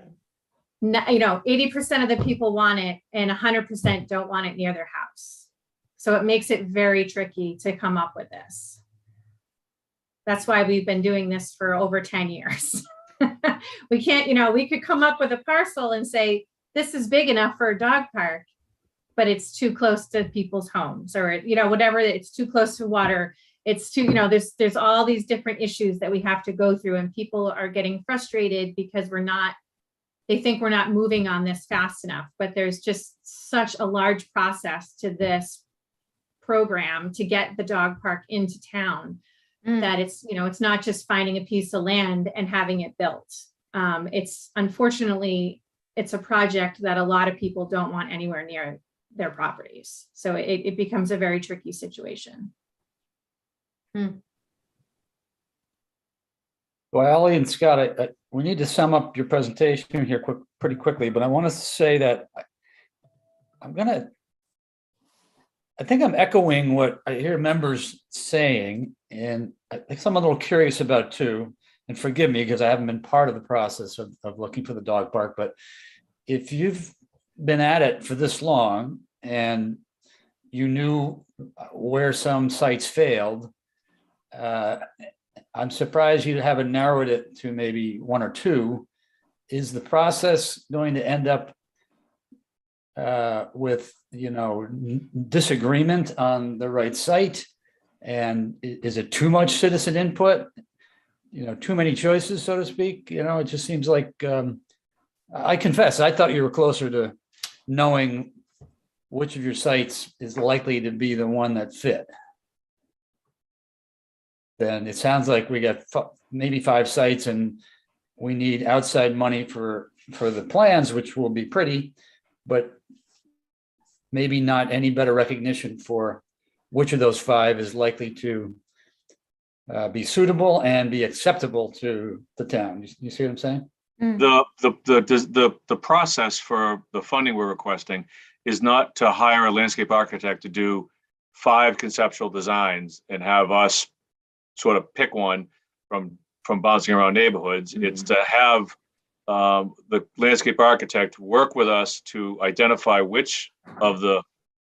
80% of the people want it and 100% don't want it near their house. So it makes it very tricky to come up with this. That's why we've been doing this for over 10 years. We can't, we could come up with a parcel and say, this is big enough for a dog park, but it's too close to people's homes or, whatever, it's too close to water. It's too, there's all these different issues that we have to go through, and people are getting frustrated because they think we're not moving on this fast enough, but there's just such a large process to this program to get the dog park into town Mm. that it's not just finding a piece of land and having it built. Unfortunately, it's a project that a lot of people don't want anywhere near their properties. So it becomes a very tricky situation. Well, Well, Ally and Scott, we need to sum up your presentation here pretty quickly, but I want to say that I think I'm echoing what I hear members saying, and I think I'm a little curious about too, and forgive me because I haven't been part of the process of looking for the dog park, but if you've been at it for this long and you knew where some sites failed, I'm surprised you haven't narrowed it to maybe one or two. Is the process going to end up with, disagreement on the right site? And is it too much citizen input? Too many choices, so to speak? It just seems like, I confess, I thought you were closer to knowing which of your sites is likely to be the one that fit. Then it sounds like we got maybe 5 sites and we need outside money for the plans, which will be pretty, but maybe not any better recognition for which of those 5 is likely to be suitable and be acceptable to the town. You see what I'm saying? The process for the funding we're requesting is not to hire a landscape architect to do 5 conceptual designs and have us sort of pick one from bouncing around neighborhoods. It's to have the landscape architect work with us to identify which of the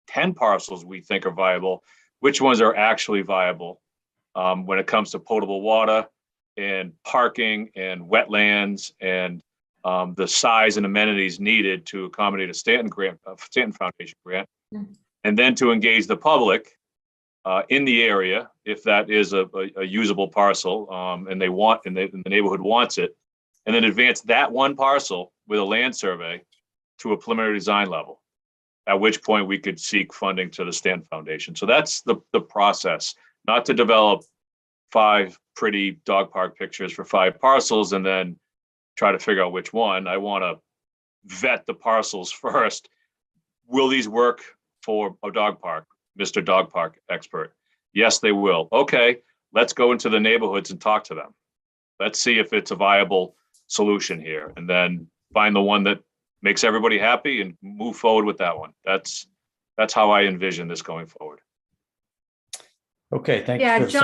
10 parcels we think are viable, which ones are actually viable when it comes to potable water and parking and wetlands and the size and amenities needed to accommodate a Stanton Foundation grant, and then to engage the public in the area if that is a usable parcel and the neighborhood wants it, and then advance that one parcel with a land survey to a preliminary design level, at which point we could seek funding to the Stanton Foundation. So that's the process, not to develop 5 pretty dog park pictures for 5 parcels and then try to figure out which one. I want to vet the parcels first. Will these work for a dog park, Mr. Dog Park expert? Yes, they will. Okay, let's go into the neighborhoods and talk to them. Let's see if it's a viable solution here, and then find the one that makes everybody happy and move forward with that one. That's how I envision this going forward. Okay, thank you. Yeah, for the John,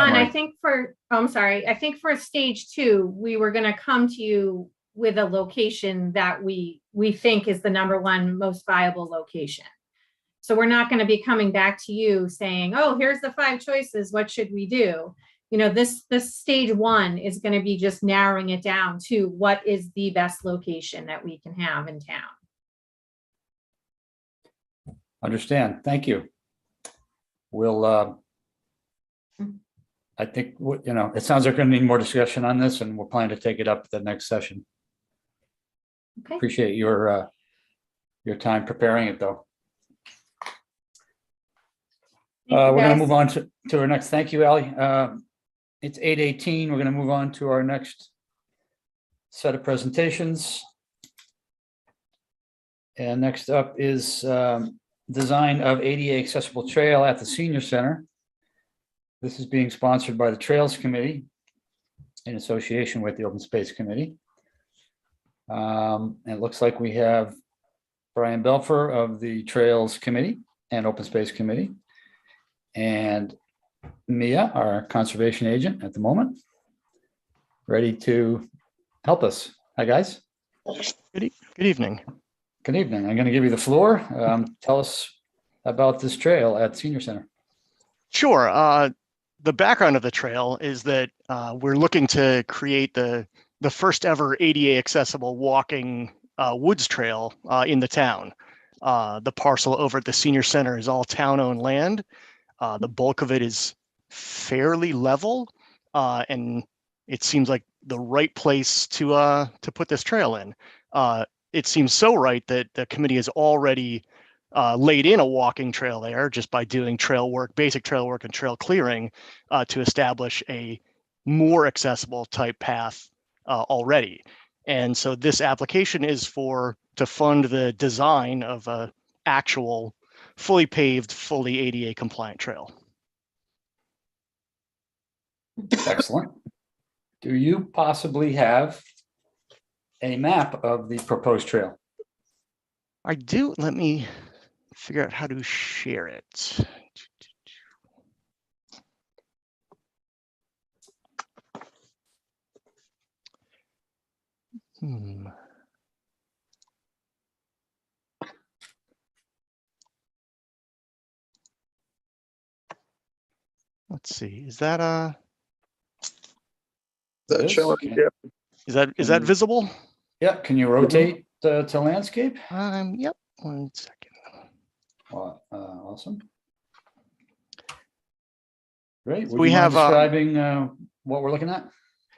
summary. I think for stage 2, we were going to come to you with a location that we think is the #1 most viable location. So we're not going to be coming back to you saying, oh, here's the 5 choices, what should we do? This stage 1 is going to be just narrowing it down to what is the best location that we can have in town. Understand. Thank you. We'll, I think, it sounds like we're going to need more discussion on this, and we're planning to take it up at the next session. Okay. Appreciate your time preparing it, though. We're going to move on to our next. Thank you, Ally. It's 8:18. We're going to move on to our next set of presentations. And next up is design of ADA accessible trail at the senior center. This is being sponsored by the Trails Committee in association with the Open Space Committee. And it looks like we have Brian Belfer of the Trails Committee and Open Space Committee, and Mia, our conservation agent at the moment, ready to help us. Hi, guys. Good evening. Good evening. I'm going to give you the floor. Tell us about this trail at Senior Center. Sure. The background of the trail is that we're looking to create the first ever ADA accessible walking woods trail in the town. The parcel over at the Senior Center is all town-owned land. The bulk of it is fairly level, and it seems like the right place to put this trail in. It seems so right that the committee has already laid in a walking trail there just by doing trail work, basic trail work and trail clearing to establish a more accessible type path already. And so this application is to fund the design of a actual fully paved, fully ADA compliant trail. Excellent. Do you possibly have a map of the proposed trail? I do. Let me figure out how to share it. Let's see. Is that That Yes, showing, can- yeah, is that visible? Yep, can you rotate to landscape? Yep. 1 second. Awesome. Great. So Would we you mind have, describing what we're looking at?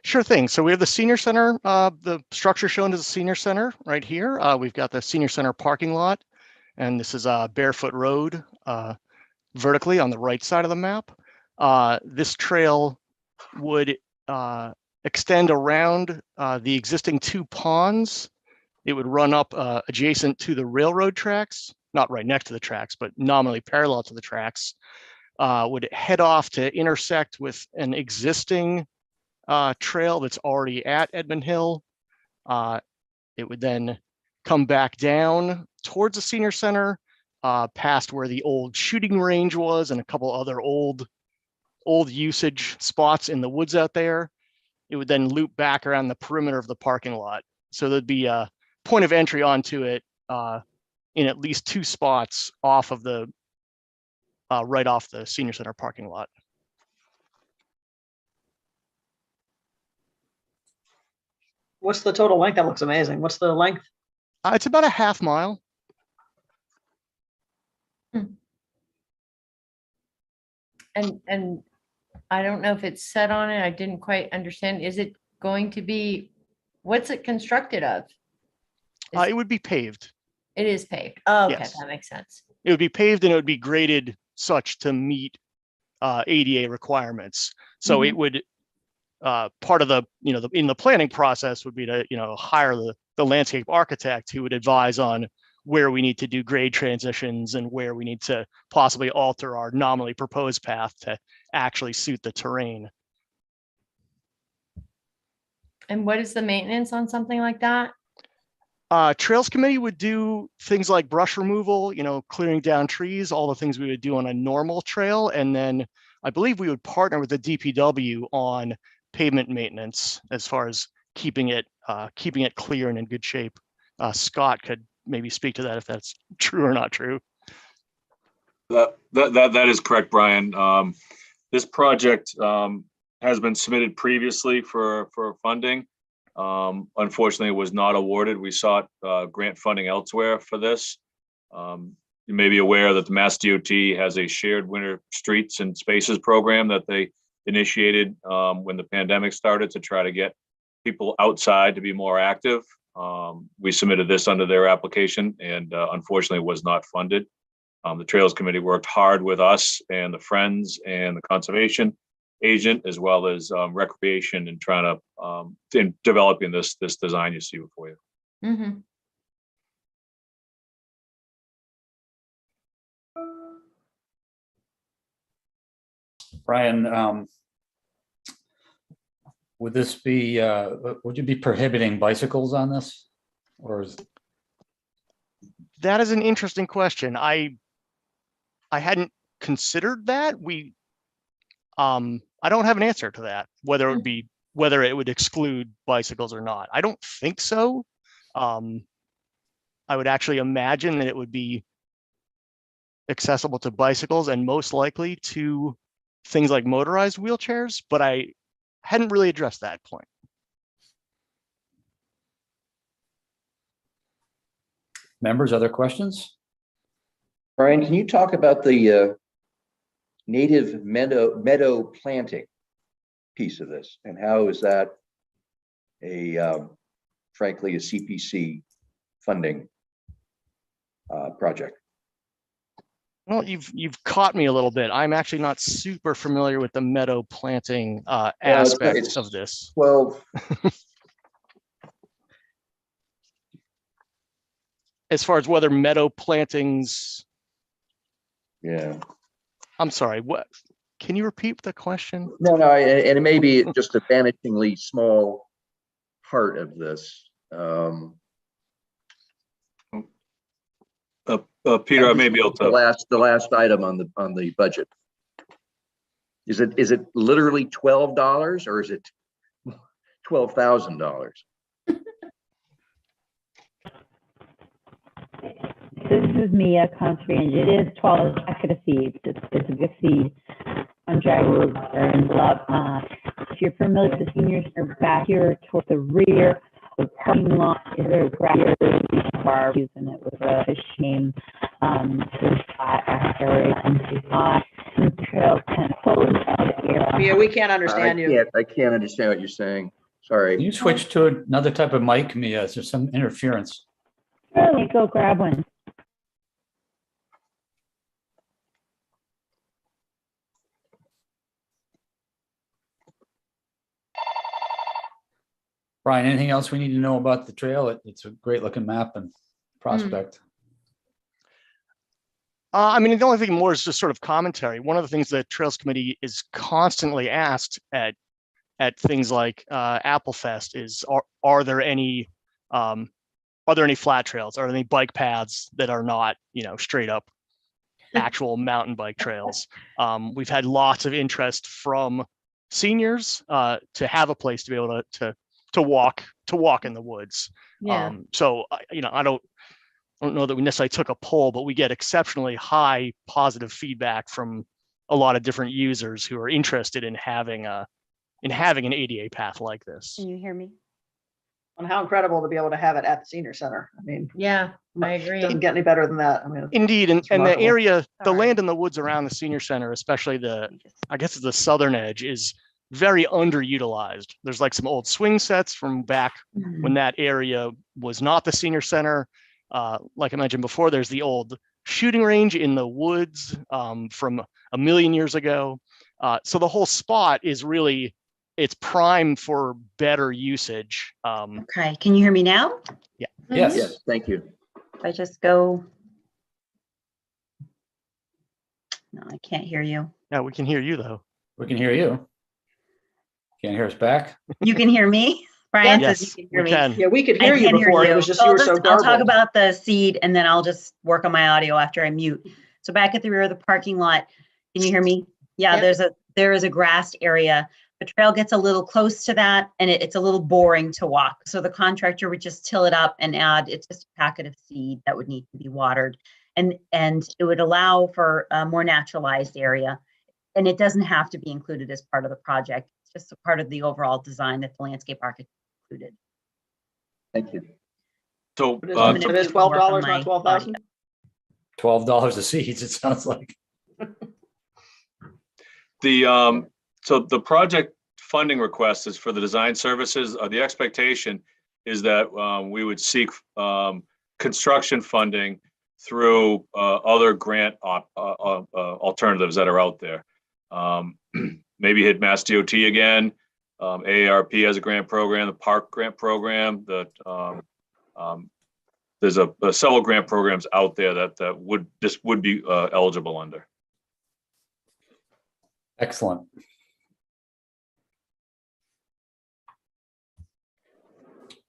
Sure thing. So we have the senior center, the structure shown as the senior center right here. We've got the senior center parking lot, and this is Barefoot Road vertically on the right side of the map. This trail would extend around the existing 2 ponds. It would run up adjacent to the railroad tracks, not right next to the tracks, but nominally parallel to the tracks. Would head off to intersect with an existing trail that's already at Edmund Hill. It would then come back down towards the senior center, past where the old shooting range was and a couple other old usage spots in the woods out there. It would then loop back around the perimeter of the parking lot. So there'd be a point of entry onto it in at least 2 spots off of the right off the senior center parking lot. What's the total length? That looks amazing. What's the length? It's about a half mile. And I don't know if it's set on it. I didn't quite understand. Is it going to be, what's it constructed of? It would be paved. It is paved. Oh, okay, Yes. that makes sense. It would be paved and it would be graded such to meet ADA requirements. So it would part of the in the planning process would be to hire the landscape architect who would advise on where we need to do grade transitions and where we need to possibly alter our nominally proposed path to actually suit the terrain. And what is the maintenance on something like that? Trails committee would do things like brush removal, clearing down trees, all the things we would do on a normal trail. And then I believe we would partner with the DPW on pavement maintenance as far as keeping it clear and in good shape. Scott could maybe speak to that if that's true or not true. That is correct, Brian. This project has been submitted previously for funding. Unfortunately, it was not awarded. We sought grant funding elsewhere for this. You may be aware that the Mass DOT has a shared winter streets and spaces program that they initiated when the pandemic started to try to get people outside to be more active. We submitted this under their application and unfortunately was not funded. The Trails Committee worked hard with us and the Friends and the Conservation Agent, as well as Recreation, and trying to in developing this design you see before you. Mm-hmm. Brian, would this be, would you be prohibiting bicycles on this? Or is, That is an interesting question. I hadn't considered that. I don't have an answer to that, whether it would exclude bicycles or not. I don't think so. I would actually imagine that it would be accessible to bicycles and most likely to things like motorized wheelchairs, but I hadn't really addressed that point. members, other questions? Brian, can you talk about the native meadow planting piece of this, and how is that frankly a CPC funding project? Well, you've caught me a little bit. I'm actually not super familiar with the meadow planting aspect of this. Well, as far as whether meadow plantings, yeah. I'm sorry, what? Can you repeat the question? No, and it may be just a vanishingly small part of this. Peter, I may be able to. The last item on the budget. Is it literally $12 or is it $12,000? This is Mia Constantine. It is 12 packet of seeds. It's a good seed on dry roots or in love. If you're familiar with the seniors, are back here toward the rear. The parking lot is a grass bar using it with a fish name. There's that area and the trail kind of pulls out here. Mia, we can't understand you. I can't understand what you're saying. Sorry. Can you switch to another type of mic, Mia? Is there some interference? Really, go grab one. Brian, anything else we need to know about the trail? It's a great looking map and prospect. I mean, the only thing more is just sort of commentary. One of the things that Trails Committee is constantly asked at things like Applefest is, are there any flat trails? Are there any bike paths that are not, straight up actual mountain bike trails? We've had lots of interest from seniors to have a place to be able to walk in the woods. Yeah. So I don't know that we necessarily took a poll, but we get exceptionally high positive feedback from a lot of different users who are interested in having an ADA path like this. Can you hear me? And how incredible to be able to have it at the senior center. I mean, Yeah, I agree. doesn't get any better than that. I mean, Indeed, and the remarkable. area, the Sorry. land in the woods around the senior center, especially I guess the southern edge, is very underutilized. There's like some old swing sets from back when that area was not the senior center. Like I mentioned before, there's the old shooting range in the woods from a million years ago. So the whole spot is really, it's prime for better usage. Okay, can you hear me now? Yes. Yes, thank you. If I just go. No, I can't hear you. Yeah, we can hear you though. We can hear you. Can't hear us back? You can hear me? Brian says Yes, you can hear we me. can. yeah, we could I hear you can't hear before. you. It was just So you I'll were so just- I'll talk garbled. about the seed and then I'll just work on my audio after I mute. So back at the rear of the parking lot, can you hear me? Yeah, Yep. there is a grassed area. The trail gets a little close to that and it's a little boring to walk. So the contractor would just till it up and add, it's just a packet of seed that would need to be watered. And it would allow for a more naturalized area. And it doesn't have to be included as part of the project. It's just a part of the overall design that the landscape architect included. Thank you. So, It is $12, not 12,000. $12 a seat, it sounds like. so the project funding request is for the design services. The expectation is that we would seek construction funding through other grant alternatives that are out there. Maybe hit Mass DOT again. AARP has a grant program, the Park Grant Program. There's several grant programs out there that would be eligible under. Excellent.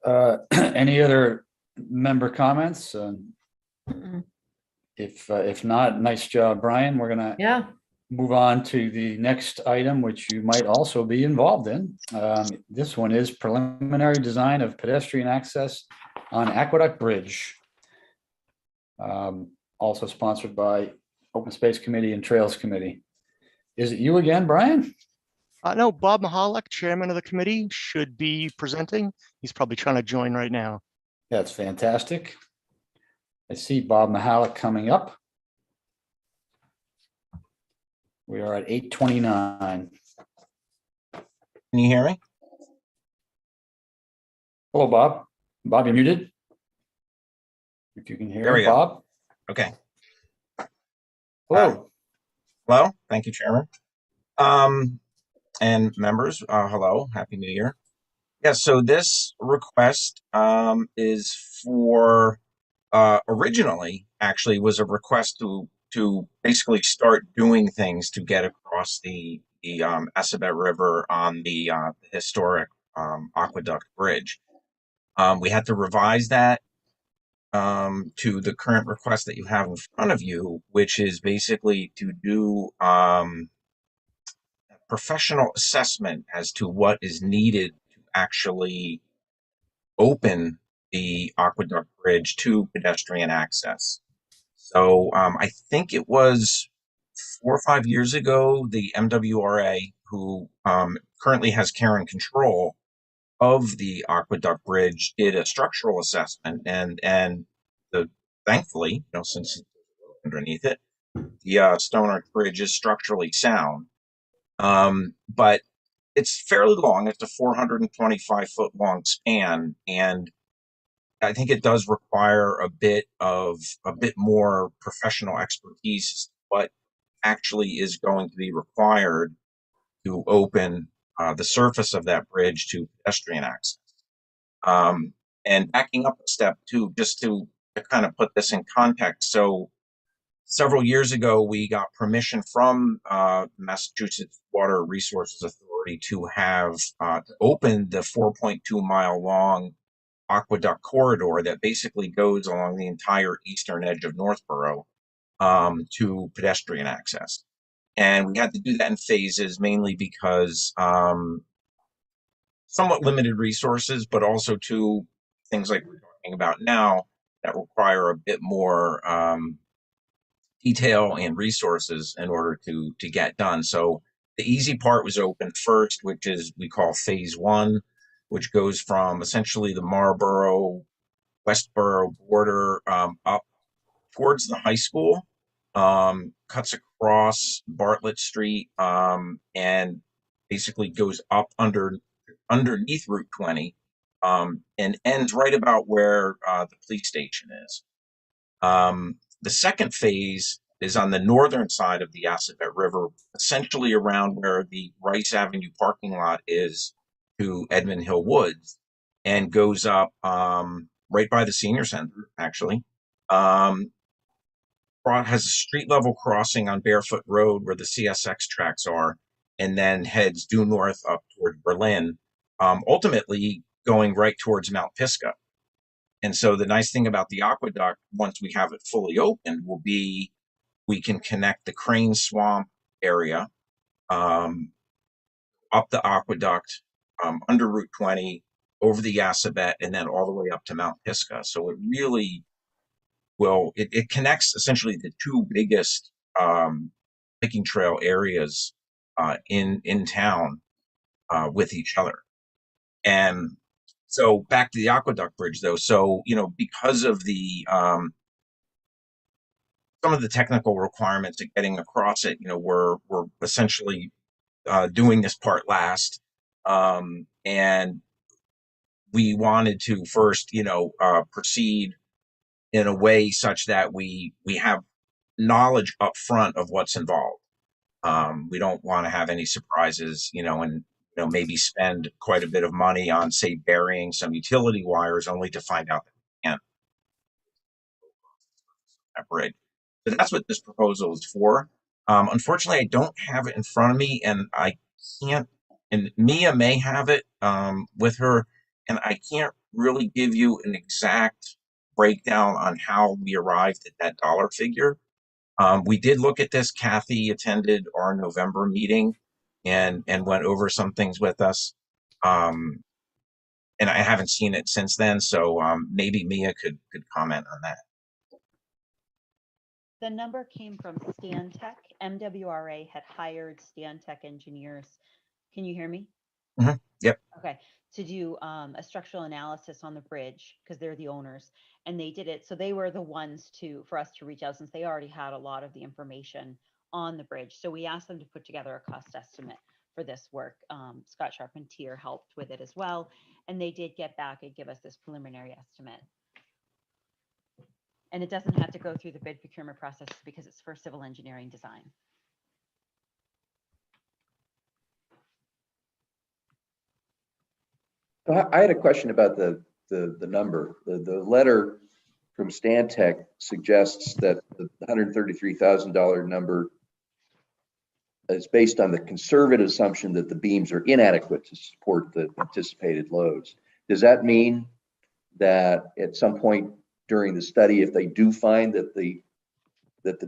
Any other member comments? If not, nice job, Brian. We're gonna Yeah. move on to the next item, which you might also be involved in. This one is preliminary design of pedestrian access on Aqueduct Bridge. Also sponsored by Open Space Committee and Trails Committee. Is it you again, Brian? No, Bob Mahalik, chairman of the committee, should be presenting. He's probably trying to join right now. That's fantastic. I see Bob Mahalik coming up. We are at 8:29. Can you hear me? Hello, Bob. Bob, you're muted. If you can hear There we me, go. Bob. Okay. Hello. Hello. Thank you, Chairman. And members, hello. Happy New Year. Yeah, so this request is for originally actually was a request to to basically start doing things to get across the Assabet River on the historic Aqueduct Bridge. We had to revise that to the current request that you have in front of you, which is basically to do professional assessment as to what is needed to actually open the Aqueduct Bridge to pedestrian access. So I think it was 4 or 5 years ago, the MWRA, who currently has care and control of the Aqueduct Bridge, did a structural assessment, and thankfully, you know, since underneath it, the Stone Arch Bridge is structurally sound. But it's fairly long. It's a 425-foot long span, and I think it does require a bit more professional expertise as to what actually is going to be required to open the surface of that bridge to pedestrian access. And backing up a step too, just to kind of put this in context. So several years ago, we got permission from Massachusetts Water Resources Authority to have to open the 4.2 mile long aqueduct corridor that basically goes along the entire eastern edge of Northborough to pedestrian access. And we had to do that in phases, mainly because somewhat limited resources, but also to things like we're talking about now that require a bit more detail and resources in order to get done. So the easy part was open first, which is we call phase 1, which goes from essentially the Marlboro, Westboro border up towards the high school, cuts across Bartlett Street, and basically goes up underneath Route 20, and ends right about where the police station is. The second phase is on the northern side of the Assabet River, essentially around where the Rice Avenue parking lot is to Edmund Hill Woods, and goes up right by the senior center, actually. Has a street level crossing on Barefoot Road where the CSX tracks are, and then heads due north up towards Berlin, ultimately going right towards Mount Pisgah. And so the nice thing about the aqueduct, once we have it fully open, will be we can connect the Crane Swamp area up the aqueduct, under Route 20, over the Assabet, and then all the way up to Mount Pisgah. So it really will, it connects essentially the two biggest hiking trail areas in town with each other. And so back to the Aqueduct Bridge, though. So, you know, because of the some of the technical requirements of getting across it, you know, we're essentially doing this part last. And we wanted to first, you know, proceed in a way such that we have knowledge up front of what's involved. We don't want to have any surprises, you know, and you know, maybe spend quite a bit of money on, say, burying some utility wires only to find out that we can't bridge. So that's what this proposal is for. Unfortunately, I don't have it in front of me, and I can't, and Mia may have it with her, and I can't really give you an exact breakdown on how we arrived at that dollar figure. We did look at this. Kathy attended our November meeting and went over some things with us. And I haven't seen it since then, so maybe Mia could comment on that. The number came from Stantec. MWRA had hired Stantec engineers. Can you hear me? Mm-hmm. Yep. Okay. To do a structural analysis on the bridge because they're the owners, and they did it. So they were the ones for us to reach out since they already had a lot of the information on the bridge. So we asked them to put together a cost estimate for this work. Scott Charpentier helped with it as well, and they did get back and give us this preliminary estimate. And it doesn't have to go through the bid procurement process because it's for civil engineering design. I had a question about the number. The letter from Stantec suggests that the $133,000 number is based on the conservative assumption that the beams are inadequate to support the anticipated loads. Does that mean that at some point during the study, if they do find that the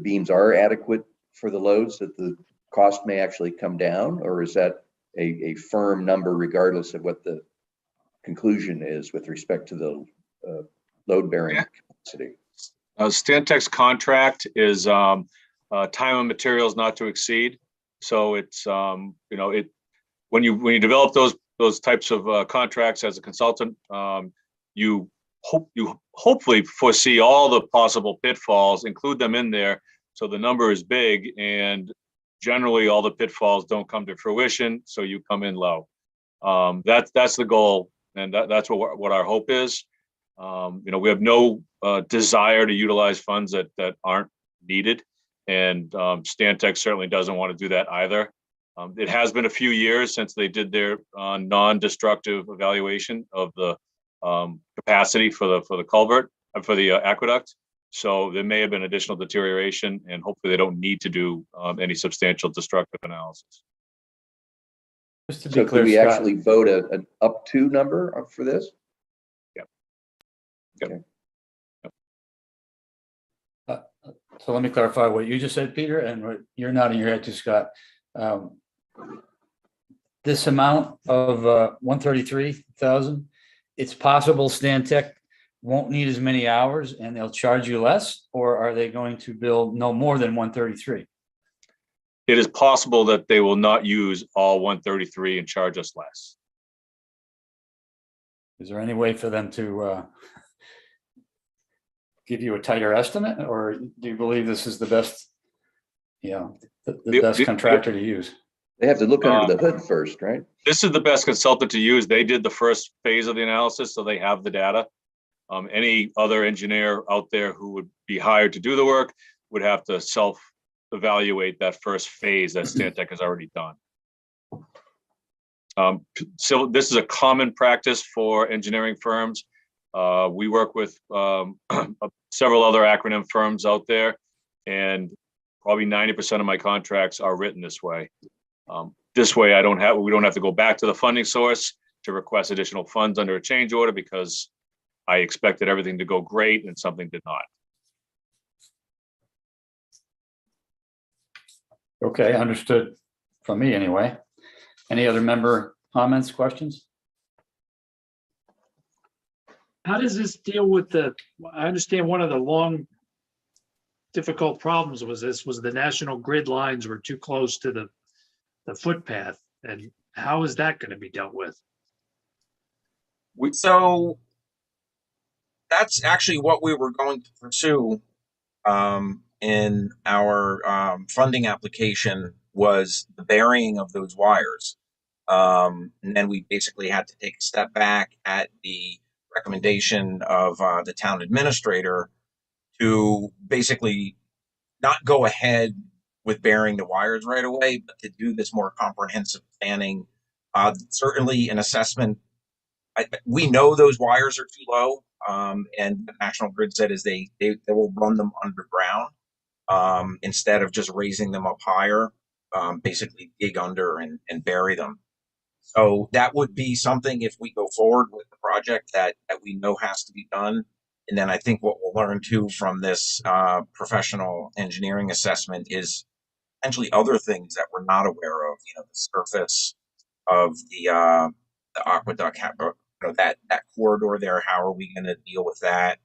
beams are adequate for the loads, that the cost may actually come down? Or is that a firm number regardless of what the conclusion is with respect to the load bearing capacity? Stantec's contract is time and materials not to exceed. So it's when you develop those types of contracts as a consultant, you hopefully foresee all the possible pitfalls, include them in there, so the number is big, and generally all the pitfalls don't come to fruition, so you come in low. That's the goal, and that's what our hope is. We have no desire to utilize funds that aren't needed, and Stantec certainly doesn't want to do that either. It has been a few years since they did their non-destructive evaluation of the capacity for the culvert and for the aqueduct. So there may have been additional deterioration, and hopefully they don't need to do any substantial destructive analysis. Just to be So clear, could we Scott, actually vote an up to number for this? so let me clarify what you just said, Peter, and what you're nodding your head to, Scott. This amount of 133,000, it's possible Stantec won't need as many hours and they'll charge you less, or are they going to bill no more than 133? It is possible that they will not use all 133 and charge us less. Is there any way for them to give you a tighter estimate, or do you believe this is the best, the best contractor to use? They have to look under the hood first, right? This is the best consultant to use. They did the first phase of the analysis, so they have the data. Any other engineer out there who would be hired to do the work would have to self-evaluate that first phase that Stantec has already done. So this is a common practice for engineering firms. We work with several other acronym firms out there, and probably 90% of my contracts are written this way. This way, we don't have to go back to the funding source to request additional funds under a change order, because I expected everything to go great and something did not. Okay, understood from me anyway. Any other member comments, questions? How does this deal with I understand one of the long difficult problems was the National Grid lines were too close to the footpath, and how is that going to be dealt with? So that's actually what we were going to pursue in our funding application, was the burying of those wires. And then we basically had to take a step back at the recommendation of the town administrator to basically not go ahead with burying the wires right away, but to do this more comprehensive planning. Certainly an assessment. We know those wires are too low, and the National Grid said is they will run them underground instead of just raising them up higher, basically dig under and bury them. So that would be something, if we go forward with the project, that we know has to be done. And then I think what we'll learn too from this professional engineering assessment is potentially other things that we're not aware of. The surface of the aqueduct, that corridor there. How are we going to deal with that?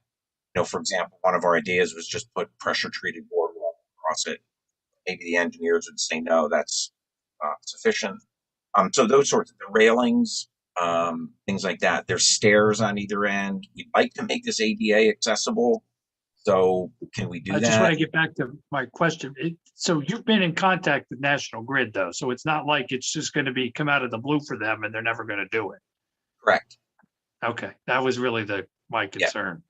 For example, one of our ideas was just put pressure treated boardwalk across it. Maybe the engineers would say no, that's sufficient. So those sorts of the railings, things like that. There's stairs on either end. We'd like to make this ADA accessible. So can we do that? I just want to get back to my question. So you've been in contact with National Grid though, so it's not like it's just going to come out of the blue for them and they're never going to do it. Correct. Okay, that was really my concern.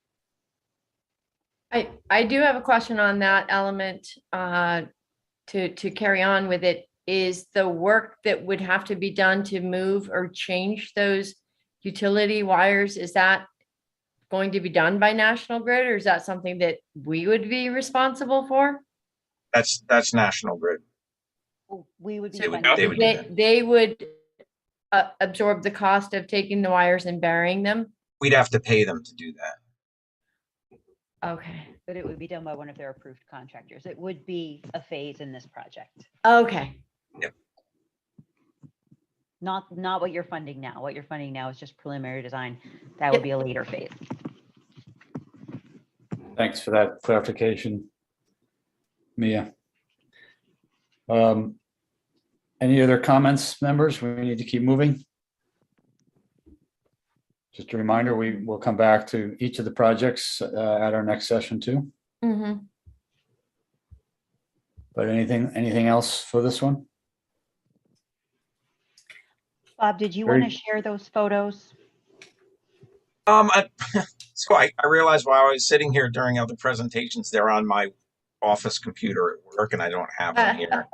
I do have a question on that element to carry on with it. Is the work that would have to be done to move or change those utility wires, is that going to be done by National Grid, or is that something that we would be responsible for? That's National Grid. We would be. So they would do that. they would absorb the cost of taking the wires and burying them? We'd have to pay them to do that. Okay, But it would be done by one of their approved contractors. It would be a phase in this project. okay. Not what you're funding now. What you're funding now is just preliminary design. That would be a later phase. Thanks for that clarification, Mia. Any other comments, members? We need to keep moving. Just a reminder, we will come back to each of the projects at our next session too. Mm-hmm. But anything else for this one? Bob, did you Very- want to share those photos? So I realized while I was sitting here during other presentations, they're on my office computer at work, and I don't have them here.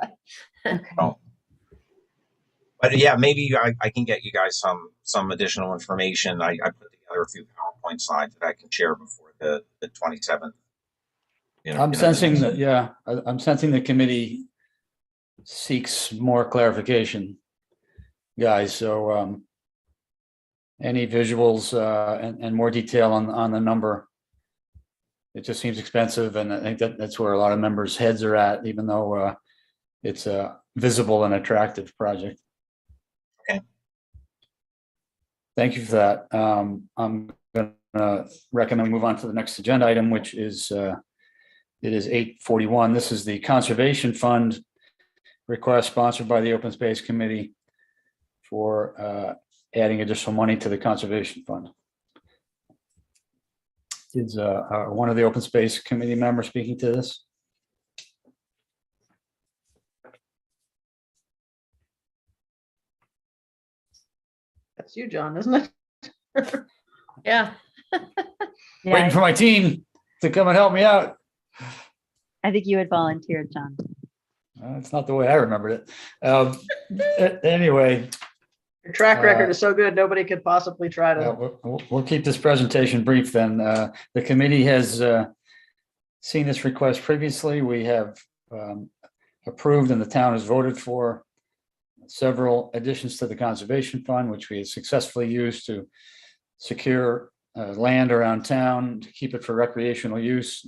So, but yeah, maybe I can get you guys some additional information. I put together a few PowerPoint slides that I can share before the 27th. I'm sensing that, yeah, I'm sensing the committee seeks more clarification, guys. So any visuals and more detail on the number. It just seems expensive, and I think that's where a lot of members' heads are at, even though it's a visible and attractive project. Okay. Thank you for that. I'm going to recommend move on to the next agenda item, which is it is 8:41. This is the Conservation Fund request sponsored by the Open Space Committee for adding additional money to the Conservation Fund. Is one of the Open Space Committee members speaking to this? That's you, John, isn't it? Yeah. Waiting for my team to come and help me out. I think you had volunteered, John. It's not the way I remembered it. Anyway. Your track record is so good, nobody could possibly try to. We'll keep this presentation brief then. The committee has seen this request previously. We have approved and the town has voted for several additions to the Conservation Fund, which we have successfully used to secure land around town, to keep it for recreational use,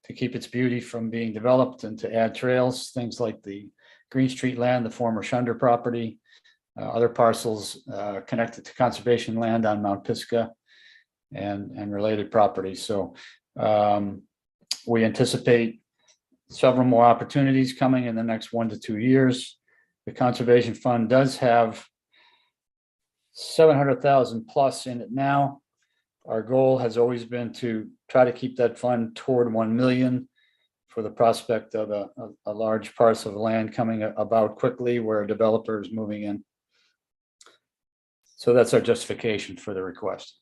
to keep its beauty from being developed, and to add trails, things like the Green Street land, the former Shunder property, other parcels connected to conservation land on Mount Pisgah and related properties. So we anticipate several more opportunities coming in the next 1 to 2 years. The Conservation Fund does have 700,000 plus in it now. Our goal has always been to try to keep that fund toward 1 million for the prospect of a large parcel of land coming about quickly where a developer is moving in. So that's our justification for the request.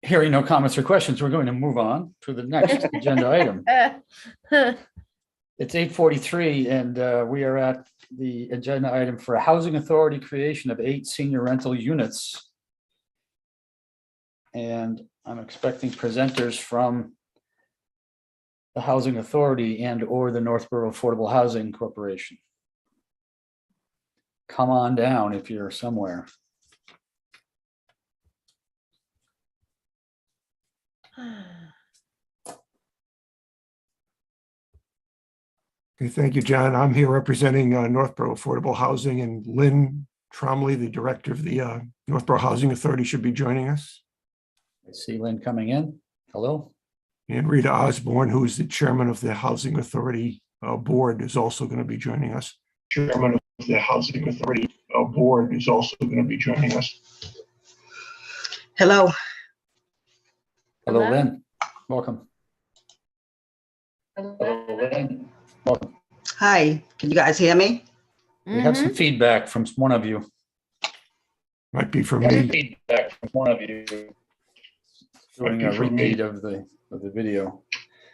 Hearing no comments or questions, we're going to move on to the next agenda item. It's 8:43 and we are at the agenda item for a housing authority creation of 8 senior rental units. And I'm expecting presenters from the Housing Authority and or the Northborough Affordable Housing Corporation. Come on down if you're somewhere. Okay, thank you, John. I'm here representing Northborough Affordable Housing, and Lynn Tromley, the director of the Northborough Housing Authority, should be joining us. I see Lynn coming in. Hello. And Rita Osborne, who is the chairman of the Housing Authority board, is also going to be joining us. Chairman of the Housing Authority board is also going to be joining us. Hello. Hello, Lynn. Welcome. Hello, Lynn. Welcome. Hi, can you guys hear me? We have some feedback from one of you. Might be from me. me. Feedback from one of you doing a repeat of the video.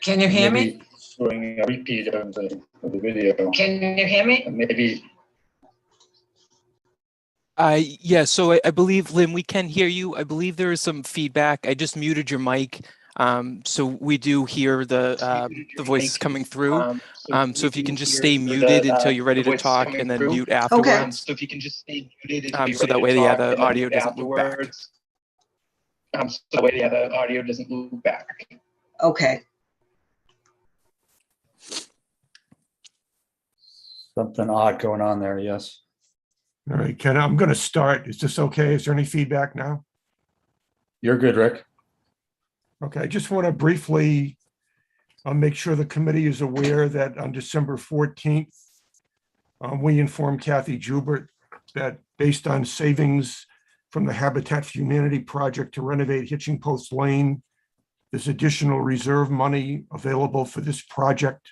Can you hear me? showing a repeat of the video. Can you hear me? Maybe. Yeah, so I believe, Lynn, we can hear you. I believe there is some feedback. I just muted your mic. So we do hear the voices coming through. So if you can just stay muted until you're ready to talk and then mute afterwards. So if you can just stay muted. So that way, yeah, the audio doesn't loop back. So that way, yeah, the audio doesn't loop back. Okay. Something odd going on there, yes. All right, Ken, I'm going to start. Is this okay? Is there any feedback now? You're good, Rick. Okay, I just want to briefly make sure the committee is aware that on December 14th, we informed Kathy Joubert that based on savings from the Habitat for Humanity project to renovate Hitching Post Lane, there's additional reserve money available for this project.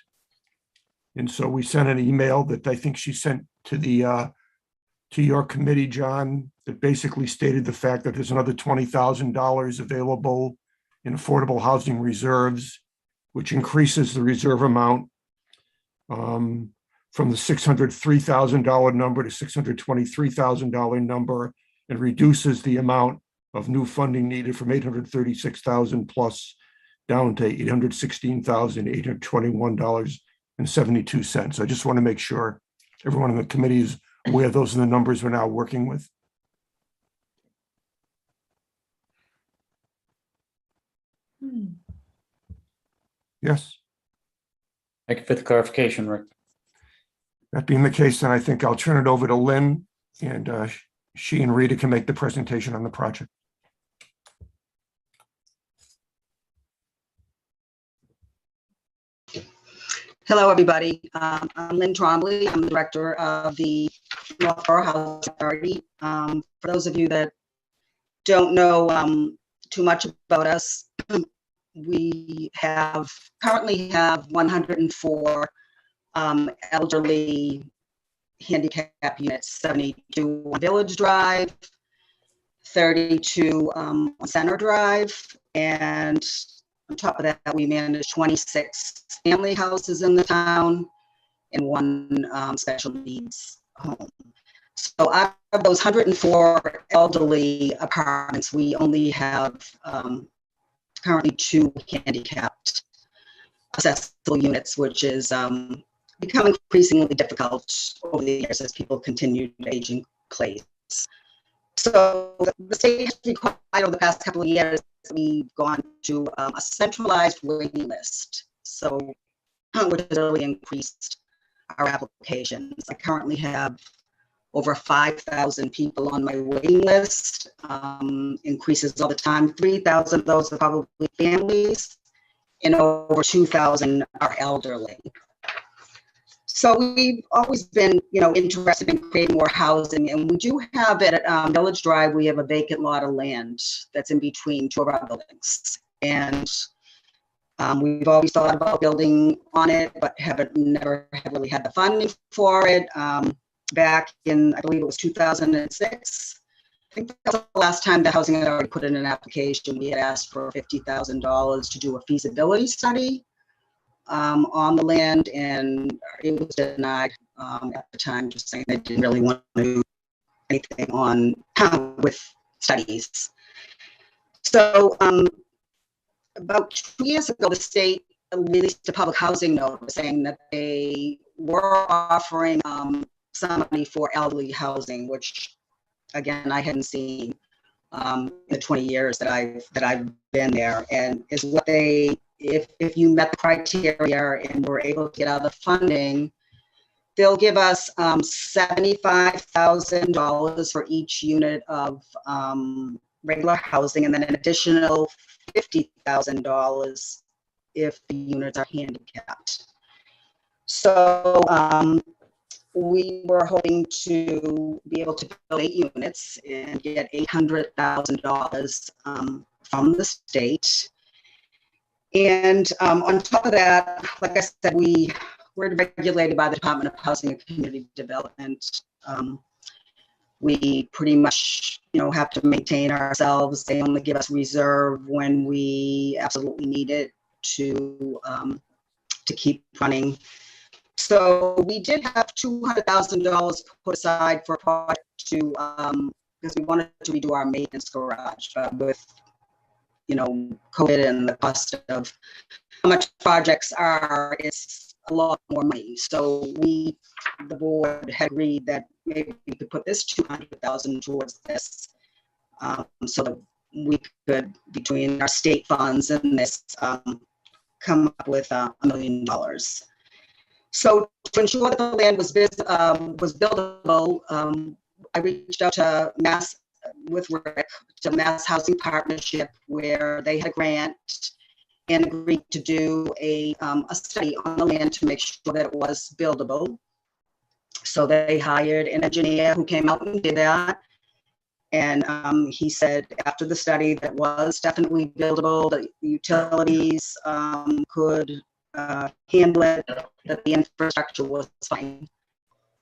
And so we sent an email that I think she sent to the to your committee, John, that basically stated the fact that there's another $20,000 available in affordable housing reserves, which increases the reserve amount from the $603,000 number to $623,000 number, and reduces the amount of new funding needed from $836,000 plus down to $816,821.72. I just want to make sure everyone in the committee is aware those are the numbers we're now working with. Yes. Thank you for the clarification, Rick. That being the case, then I think I'll turn it over to Lynn, and she and Rita can make the presentation on the project. Hello, everybody. I'm Lynn Trombley. I'm the director of the Northborough Housing Authority. For those of you that don't know too much about us, we currently have 104 elderly handicap units, 72 on Village Drive, 32 on Center Drive, and on top of that, we manage 26 family houses in the town and one special needs home. So out of those 104 elderly apartments, we only have currently 2 handicapped accessible units, which is become increasingly difficult over the years as people continue to age in place. So the state has required over the past couple of years, we've gone to a centralized waiting list. So which has really increased our applications. I currently have over 5,000 people on my waiting list, increases all the time. 3,000 of those are probably families, and over 2,000 are elderly. So we've always been, interested in creating more housing, and we do have at Village Drive, we have a vacant lot of land that's in between 2 of our buildings. And we've always thought about building on it, but never have really had the funding for it. Back in, I believe it was 2006. I think that was the last time the Housing Authority put in an application. We had asked for $50,000 to do a feasibility study on the land, and it was denied at the time, just saying they didn't really want to do anything on with studies. So about 2 years ago, the state released a public housing notice saying that they were offering some money for elderly housing, which again I hadn't seen in the 20 years that I've been there, and is what they, if you met the criteria and were able to get out of the funding, they'll give us $75,000 for each unit of regular housing, and then an additional $50,000 if the units are handicapped. So we were hoping to be able to build 8 units and get $800,000 from the state. And on top of that, like I said, we're regulated by the Department of Housing and Community Development. We pretty much, have to maintain ourselves. They only give us reserve when we absolutely need it to to keep running. So we did have $200,000 put aside for a project to, because we wanted to redo our maintenance garage with, you know, COVID and the cost of how much projects are, it's a lot more money. So the board had agreed that maybe we could put this 200,000 towards this, so that we could, between our state funds and this, come up with $1 million. So to ensure that the land was buildable, I reached out to Rick, to Mass Housing Partnership, where they had a grant and agreed to do a study on the land to make sure that it was buildable. So they hired an engineer who came out and did that. And he said after the study that was definitely buildable, that the utilities could handle it, that the infrastructure was fine.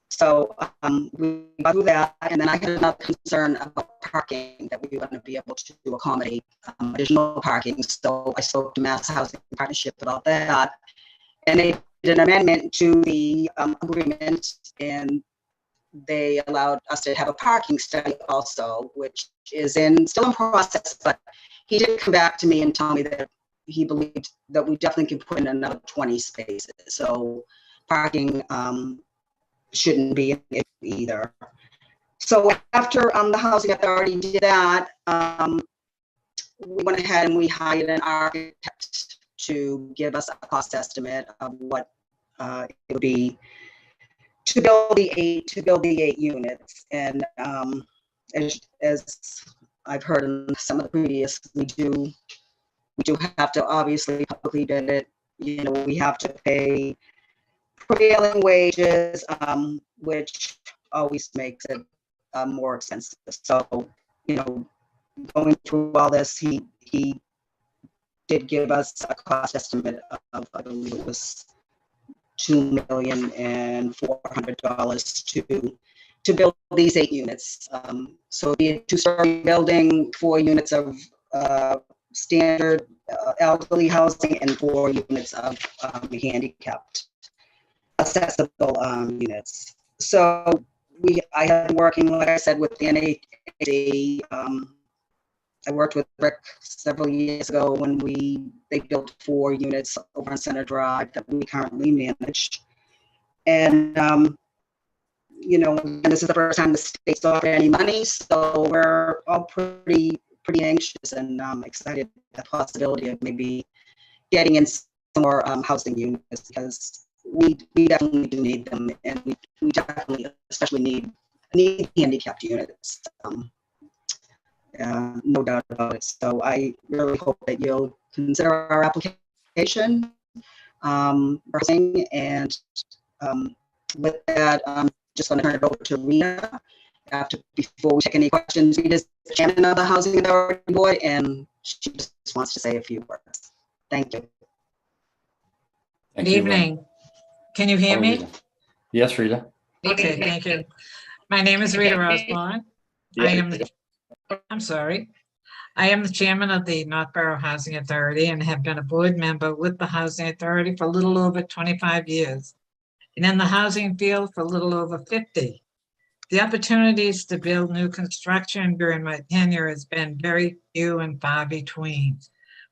So we got through that, and then I had another concern about parking, that we were going to be able to accommodate additional parking. So I spoke to Mass Housing Partnership about that, and they did an amendment to the agreement, and they allowed us to have a parking study also, which is still in process. But he did come back to me and tell me that he believed that we definitely can put in another 20 spaces. So parking shouldn't be an issue either. So after the Housing Authority did that, we went ahead and we hired an architect to give us a cost estimate of what it would be to build the 8 units. And as I've heard in some of the previous, we do have to obviously publicly bid it. You know, we have to pay prevailing wages, which always makes it more expensive. So, you know, going through all this, he did give us a cost estimate of, I believe it was $2,400,000 to build these 8 units. So it'd be a 2-story building, 4 units of standard elderly housing, and 4 units of handicapped accessible units. So I have been working, like I said, with the NHD. I worked with Rick several years ago when they built 4 units over on Center Drive that we currently manage. And you know, and this is the first time the state's offered any money, so we're all pretty anxious and excited at the possibility of maybe getting in some more housing units, because we definitely do need them, and we definitely especially need handicapped units. No doubt about it. So I really hope that you'll consider our application. And with that, I'm just going to turn it over to Rita before we take any questions. Rita's the chairman of the Housing Authority Board, and she just wants to say a few words. Thank you. Thank Good you, evening. Can you hear Hello, me? Rita. Yes, Rita. Okay, thank you. My name is Rita Osborne. I am the chairman of the Northborough Housing Authority and have been a board member with the Housing Authority for a little over 25 years, and in the housing field for a little over 50. The opportunities to build new construction during my tenure has been very few and far between.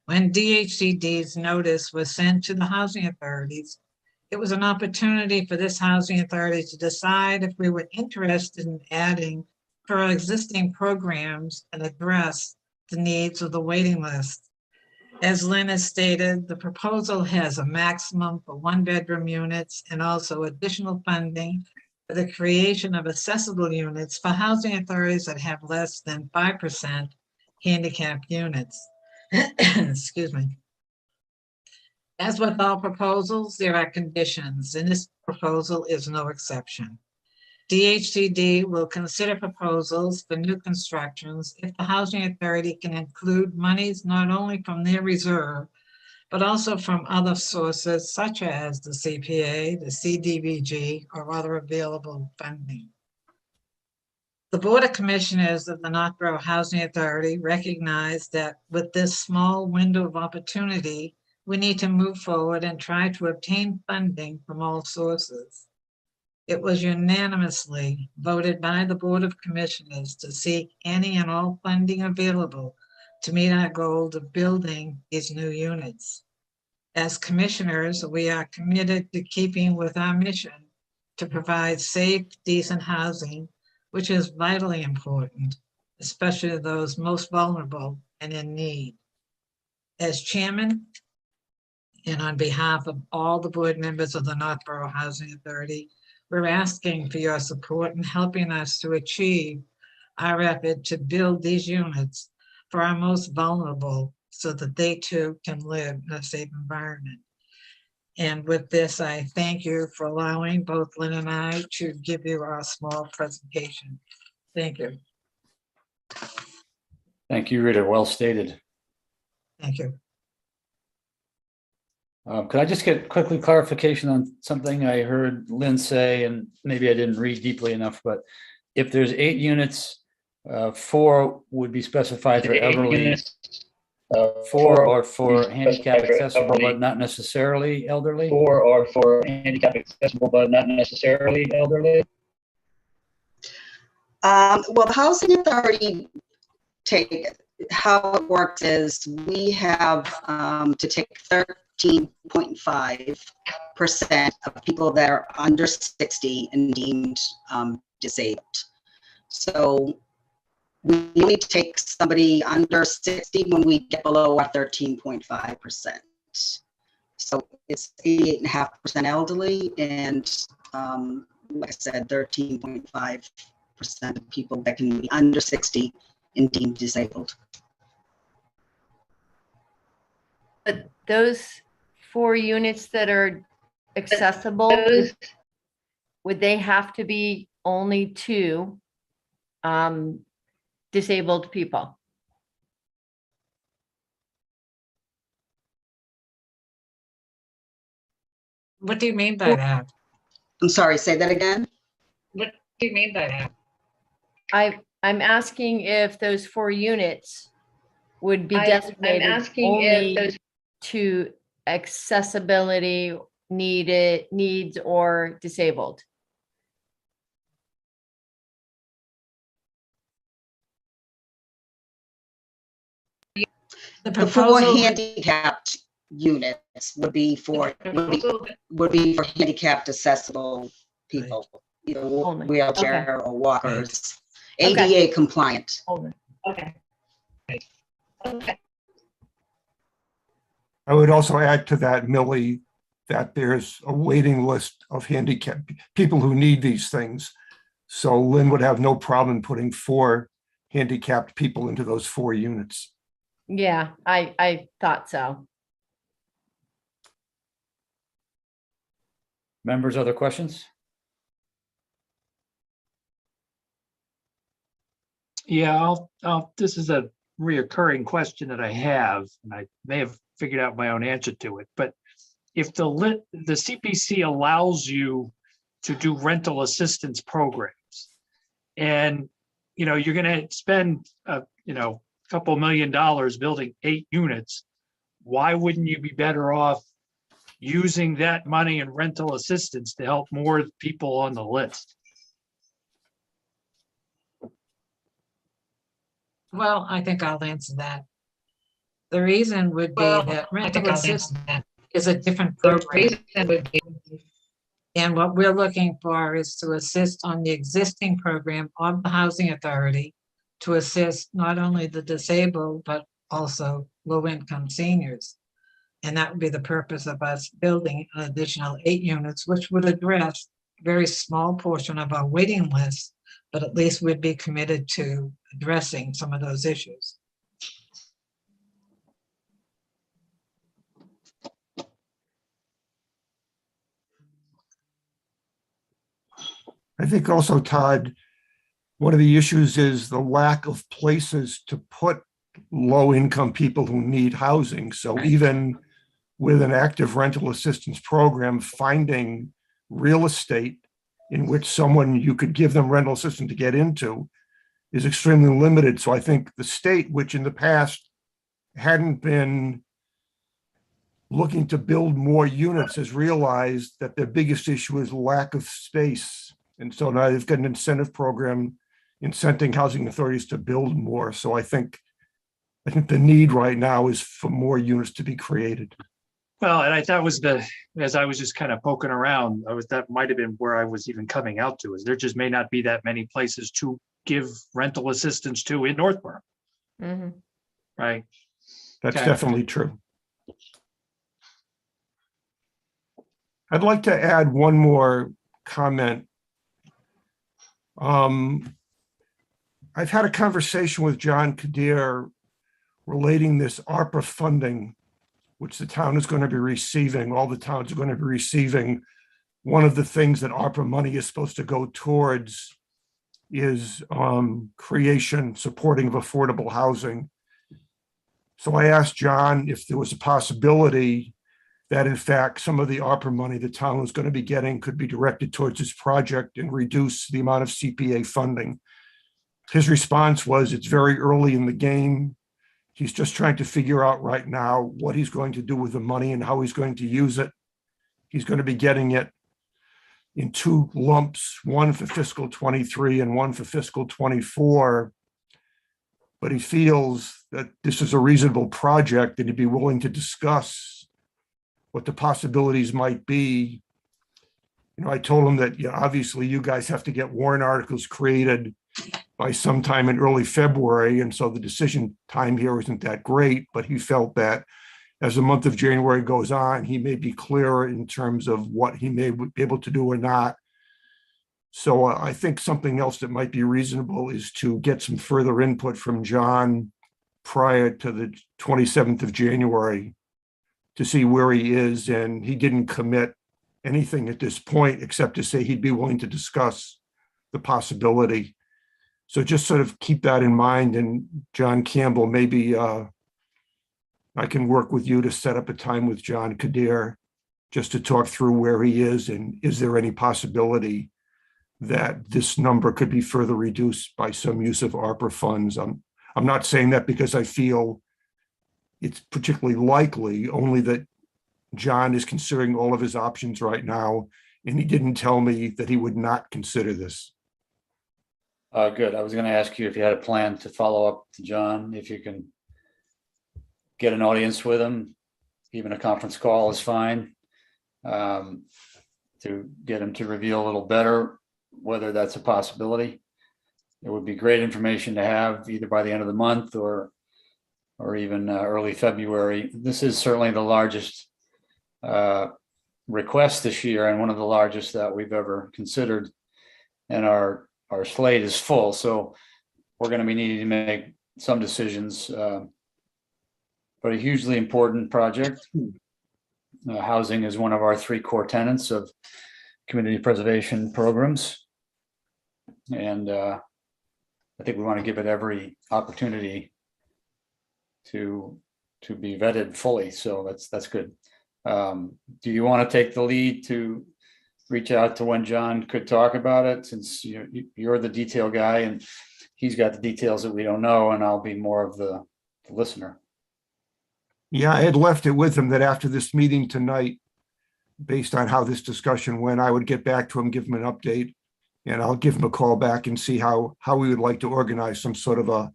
When DHCD's notice was sent to the housing authorities, it was an opportunity for this housing authority to decide if we were interested in adding to our existing programs and address the needs of the waiting list. As Lynn has stated, the proposal has a maximum for 1-bedroom units and also additional funding for the creation of accessible units for housing authorities that have less than 5% handicapped units. Excuse me. As with all proposals, there are conditions, and this proposal is no exception. DHCD will consider proposals for new constructions if the housing authority can include monies not only from their reserve, but also from other sources such as the CPA, the CDBG, or other available funding. The Board of Commissioners of the Northborough Housing Authority recognize that with this small window of opportunity, we need to move forward and try to obtain funding from all sources. It was unanimously voted by the Board of Commissioners to seek any and all funding available to meet our goal of building these new units. As commissioners, we are committed to keeping with our mission to provide safe, decent housing, which is vitally important, especially those most vulnerable and in need. As chairman, and on behalf of all the board members of the Northborough Housing Authority, we're asking for your support in helping us to achieve our effort to build these units for our most vulnerable so that they too can live in a safe environment. And with this, I thank you for allowing both Lynn and I to give you our small presentation. Thank you. Thank you, Rita. Well stated. Thank you. Could I just get quickly clarification on something I heard Lynn say, and maybe I didn't read deeply enough, but if there's 8 units, 4 would be specified for elderly, 4 are for handicap accessible, but not necessarily elderly? 4 are for handicap accessible, but not necessarily elderly. Well, the Housing Authority how it works is we have to take 13.5% of people that are under 60 and deemed disabled. So we only take somebody under 60 when we get below our 13.5%. So it's 88.5% elderly and like I said, 13.5% of people that can be under 60 and deemed disabled. But those 4 units that are accessible, would they have to be only to disabled people? What do you mean by that? I'm sorry, say that again. What do you mean by that? I'm asking if those 4 units would be I'm designated asking if only those- to accessibility needs or disabled. The The 4 proposal, handicapped units would be for handicapped accessible people, either Only. wheelchair or walkers, Okay. ADA compliant. Okay. Okay. I would also add to that, Millie, that there's a waiting list of handicapped people who need these things. So Lynn would have no problem putting 4 handicapped people into those 4 units. Yeah, I thought so. Members, other questions? Yeah, this is a reoccurring question that I have, and I may have figured out my own answer to it, but if the CPC allows you to do rental assistance programs and, you're going to spend, couple $1 million building 8 units, why wouldn't you be better off using that money in rental assistance to help more people on the list? well, I think I'll answer that. The reason would be that rental assistance is a different program. And what we're looking for is to assist on the existing program of the Housing Authority to assist not only the disabled, but also low-income seniors. And that would be the purpose of us building an additional 8 units, which would address a very small portion of our waiting list, but at least we'd be committed to addressing some of those issues. I think also, Todd, one of the issues is the lack of places to put low-income people who need housing. So even with an active rental assistance program, finding real estate in which you could give them rental assistance to get into is extremely limited. So I think the state, which in the past hadn't been looking to build more units has realized that their biggest issue is lack of space. And so now they've got an incentive program incenting housing authorities to build more. So I think the need right now is for more units to be created. Well, and that was as I was just kind of poking around, that might have been where I was even coming out to, is there just may not be that many places to give rental assistance to in Northborough, Mhm. right? That's Okay. definitely true. I'd like to add one more comment. I've had a conversation with John Kadir relating this ARPA funding, which the town is going to be receiving, all the towns are going to be receiving. One of the things that ARPA money is supposed to go towards is supporting of affordable housing. So I asked John if there was a possibility that in fact, some of the ARPA money the town was going to be getting could be directed towards this project and reduce the amount of CPA funding. His response was, it's very early in the game. He's just trying to figure out right now what he's going to do with the money and how he's going to use it. He's going to be getting it in two lumps, one for fiscal 23 and one for fiscal 24. But he feels that this is a reasonable project and he'd be willing to discuss what the possibilities might be. You know, I told him that, obviously you guys have to get warrant articles created by sometime in early February. And so the decision time here isn't that great, but he felt that as the month of January goes on, he may be clearer in terms of what he may be able to do or not. So I think something else that might be reasonable is to get some further input from John prior to the 27th of January to see where he is. And he didn't commit anything at this point, except to say he'd be willing to discuss the possibility. So just sort of keep that in mind. And John Campbell, maybe I can work with you to set up a time with John Kadir just to talk through where he is and is there any possibility that this number could be further reduced by some use of ARPA funds. I'm not saying that because I feel it's particularly likely, only that John is considering all of his options right now, and he didn't tell me that he would not consider this. Good. I was going to ask you if you had a plan to follow up to John, if you can get an audience with him, even a conference call is fine, to get him to reveal a little better whether that's a possibility. It would be great information to have either by the end of the month or even early February. This is certainly the largest request this year and one of the largest that we've ever considered. And our slate is full. So we're going to be needing to make some decisions, but a hugely important project. Housing is one of our three core tenets of community preservation programs. And I think we want to give it every opportunity to be vetted fully. So that's good. Do you want to take the lead to reach out to when John could talk about it, since you're the detail guy and he's got the details that we don't know, and I'll be more of the listener. Yeah, I had left it with him that after this meeting tonight, based on how this discussion went, I would get back to him, give him an update, and I'll give him a call back and see how we would like to organize some sort of a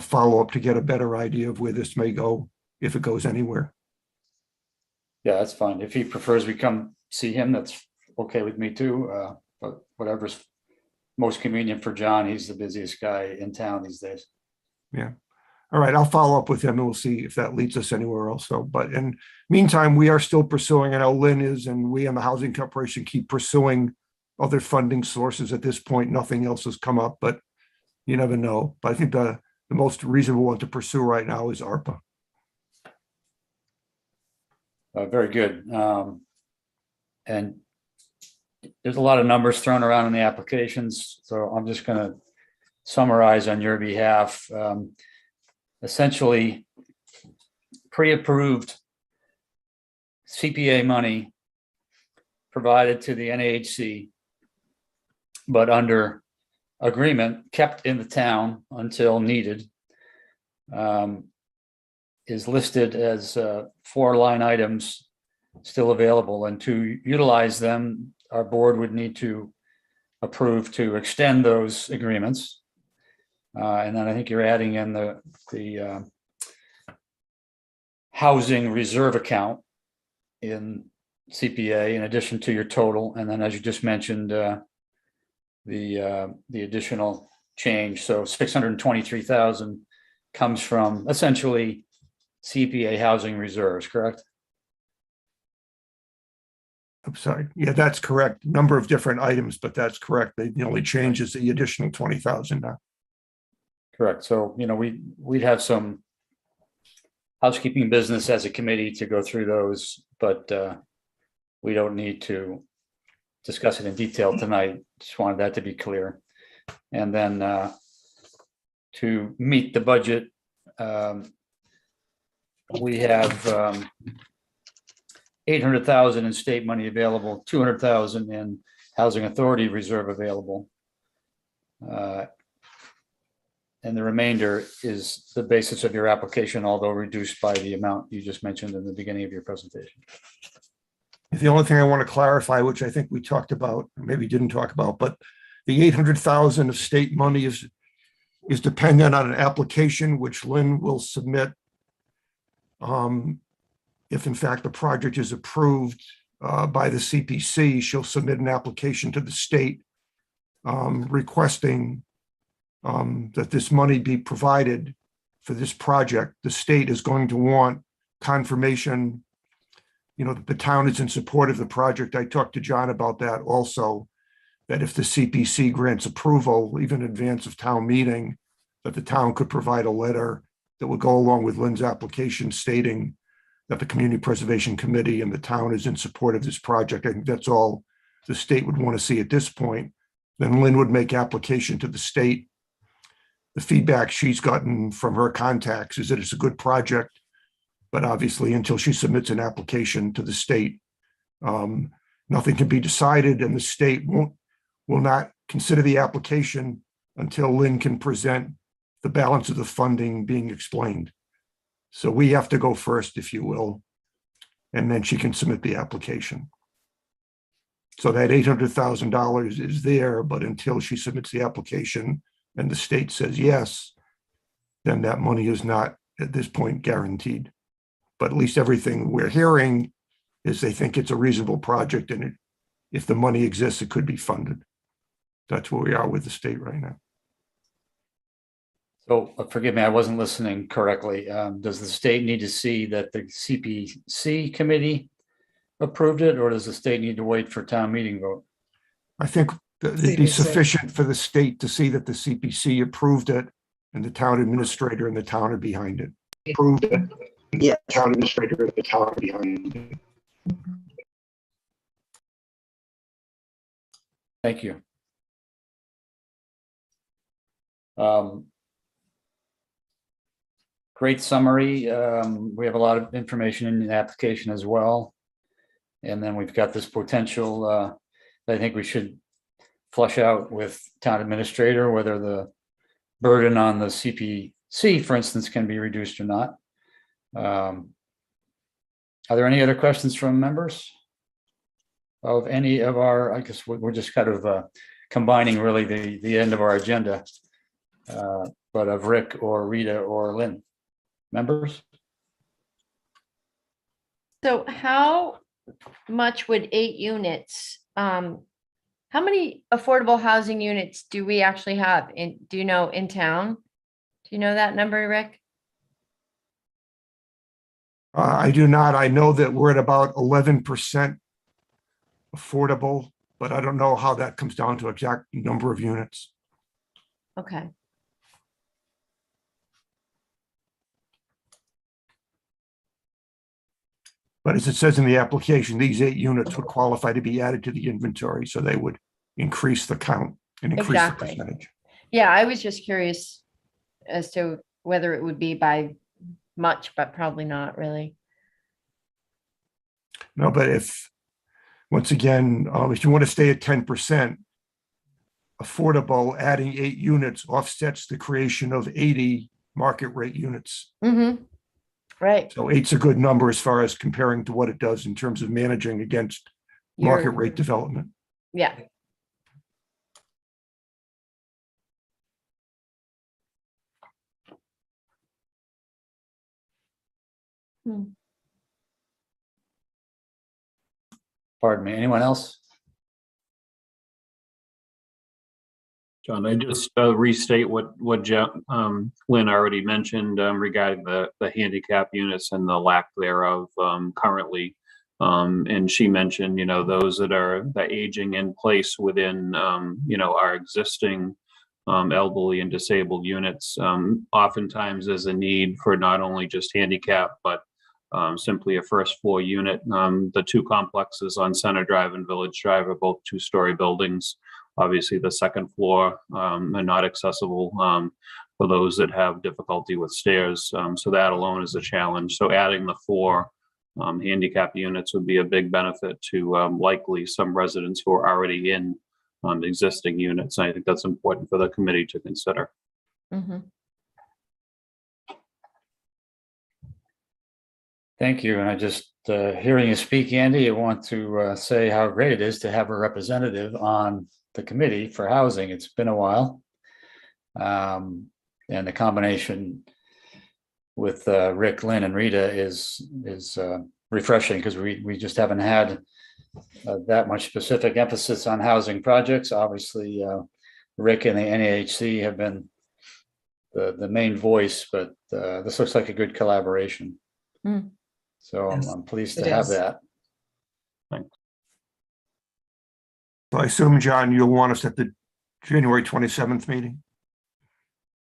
follow-up to get a better idea of where this may go, if it goes anywhere. Yeah, that's fine. If he prefers we come see him, that's okay with me too. But whatever's most convenient for John, he's the busiest guy in town these days. Yeah. All right, I'll follow up with him and we'll see if that leads us anywhere else. So, but in meantime, we are still pursuing, I know Lynn is, and we and the Housing Corporation keep pursuing other funding sources. At this point, nothing else has come up, but you never know. But I think the most reasonable one to pursue right now is ARPA. Very good. And there's a lot of numbers thrown around in the applications, so I'm just going to summarize on your behalf. Essentially, pre-approved CPA money provided to the NAHC, but under agreement kept in the town until needed. is listed as 4 line items still available, and to utilize them, our board would need to approve to extend those agreements. And then I think you're adding in the housing reserve account in CPA in addition to your total. And then, as you just mentioned, the additional change. So 623,000 comes from essentially CPA housing reserves, correct? I'm sorry. Yeah, that's correct. Number of different items, but that's correct. The only change is the additional 20,000 now. Correct. So, we'd have some housekeeping business as a committee to go through those, but we don't need to discuss it in detail tonight. Just wanted that to be clear. And then to meet the budget, we have 800,000 in state money available, 200,000 in housing authority reserve available. And the remainder is the basis of your application, although reduced by the amount you just mentioned in the beginning of your presentation. The only thing I want to clarify, which I think we talked about, or maybe didn't talk about, but the 800,000 of state money is dependent on an application which Lynn will submit. If in fact the project is approved by the CPC, she'll submit an application to the state requesting that this money be provided for this project. The state is going to want confirmation, that the town is in support of the project. I talked to John about that also, that if the CPC grants approval, even in advance of town meeting, that the town could provide a letter that would go along with Lynn's application stating that the Community Preservation Committee and the town is in support of this project. I think that's all the state would want to see at this point. Then Lynn would make application to the state. The feedback she's gotten from her contacts is that it's a good project, but obviously until she submits an application to the state, nothing can be decided, and the state will not consider the application until Lynn can present the balance of the funding being explained. So we have to go first, if you will, and then she can submit the application. So that $800,000 is there, but until she submits the application and the state says yes, then that money is not at this point guaranteed. But at least everything we're hearing is they think it's a reasonable project, and if the money exists, it could be funded. That's where we are with the state right now. So forgive me, I wasn't listening correctly. Does the state need to see that the CPC committee approved it, or does the state need to wait for town meeting vote? I think that it'd be sufficient for the state to see that the CPC approved it and the town administrator and the town are behind it. Approved it. Yeah. Town administrator and the town are behind it. Thank you. Great summary. We have a lot of information in the application as well. And then we've got this potential, I think we should flush out with town administrator, whether the burden on the CPC, for instance, can be reduced or not. Are there any other questions from members of any of our, I guess we're just kind of combining really the end of our agenda, but of Rick or Rita or Lynn. Members? So how much would 8 units, how many affordable housing units do we actually have in, do you know, in town? Do you know that number, Rick? I do not. I know that we're at about 11% affordable, but I don't know how that comes down to exact number of units. Okay. But as it says in the application, these 8 units would qualify to be added to the inventory, so they would increase the count and increase Exactly. the percentage. Yeah, I was just curious as to whether it would be by much, but probably not really. No, but if, once again, if you want to stay at 10%, affordable, adding 8 units offsets the creation of 80 market rate units. Mm-hmm. Right. So 8's a good number as far as comparing to what it does in terms of managing against market You're- rate development. Yeah. Pardon me, anyone else? John, I just restate what Lynn already mentioned regarding the handicap units and the lack thereof currently. And she mentioned, those that are the aging in place within, our existing elderly and disabled units. Oftentimes there's a need for not only just handicap, but simply a first floor unit. The two complexes on Center Drive and Village Drive are both 2-story buildings. Obviously, the second floor are not accessible for those that have difficulty with stairs. So that alone is a challenge. So adding the 4 handicap units would be a big benefit to likely some residents who are already in existing units. And I think that's important for the committee to consider. Mm-hmm. Thank you. And I just, hearing you speak, Andy, I want to say how great it is to have a representative on the committee for housing. It's been a while. And the combination with Rick, Lynn, and Rita is refreshing because we just haven't had that much specific emphasis on housing projects. Obviously, Rick and the NAHC have been the main voice, but this looks like a good collaboration. Mm. So Yes, I'm pleased it to have is. that. So I assume, John, you'll want us at the January 27th meeting?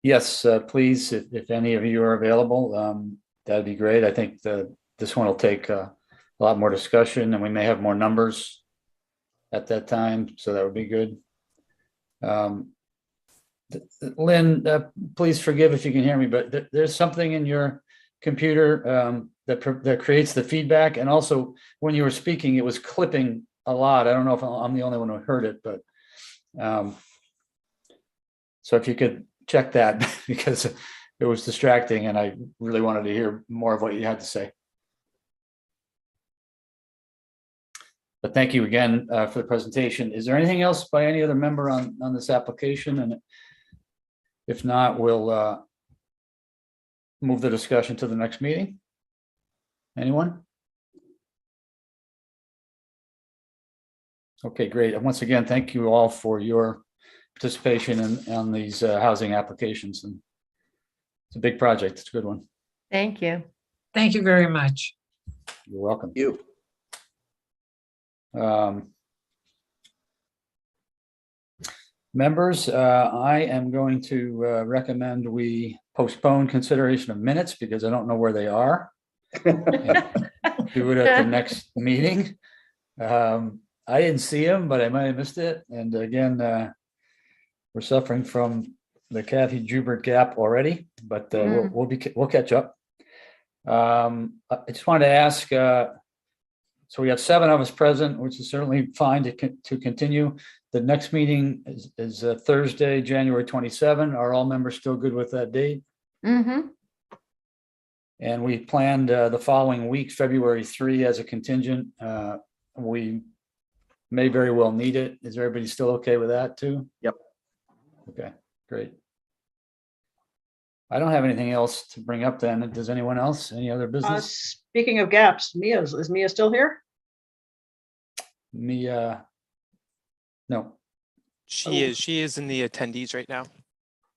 Yes, please, if any of you are available, that'd be great. I think this one will take a lot more discussion and we may have more numbers at that time, so that would be good. Lynn, please forgive if you can hear me, but there's something in your computer that creates the feedback, and also when you were speaking, it was clipping a lot. I don't know if I'm the only one who heard it, but so if you could check that because it was distracting and I really wanted to hear more of what you had to say. But thank you again for the presentation. Is there anything else by any other member on this application? And if not, we'll move the discussion to the next meeting. Anyone? Okay, great. And once again, thank you all for your participation on these housing applications. And it's a big project. It's a good one. Thank you. Thank you very much. You're welcome. You. Members, I am going to recommend we postpone consideration of minutes because I don't know where they are. Do it at the next meeting. I didn't see them, but I might have missed it. And again, we're suffering from the Kathy Jubert gap already, but we'll catch up. I just wanted to ask, so we have 7 of us present, which is certainly fine to continue. The next meeting is Thursday, January 27. Are all members still good with that date? Mm-hmm. And we planned the following week, February 3, as a contingent. We may very well need it. Is everybody still okay with that too? Yep. Okay, great. I don't have anything else to bring up then. Does anyone else? Any other business? Speaking of gaps, is Mia still here? Mia, no. She is in the attendees right now.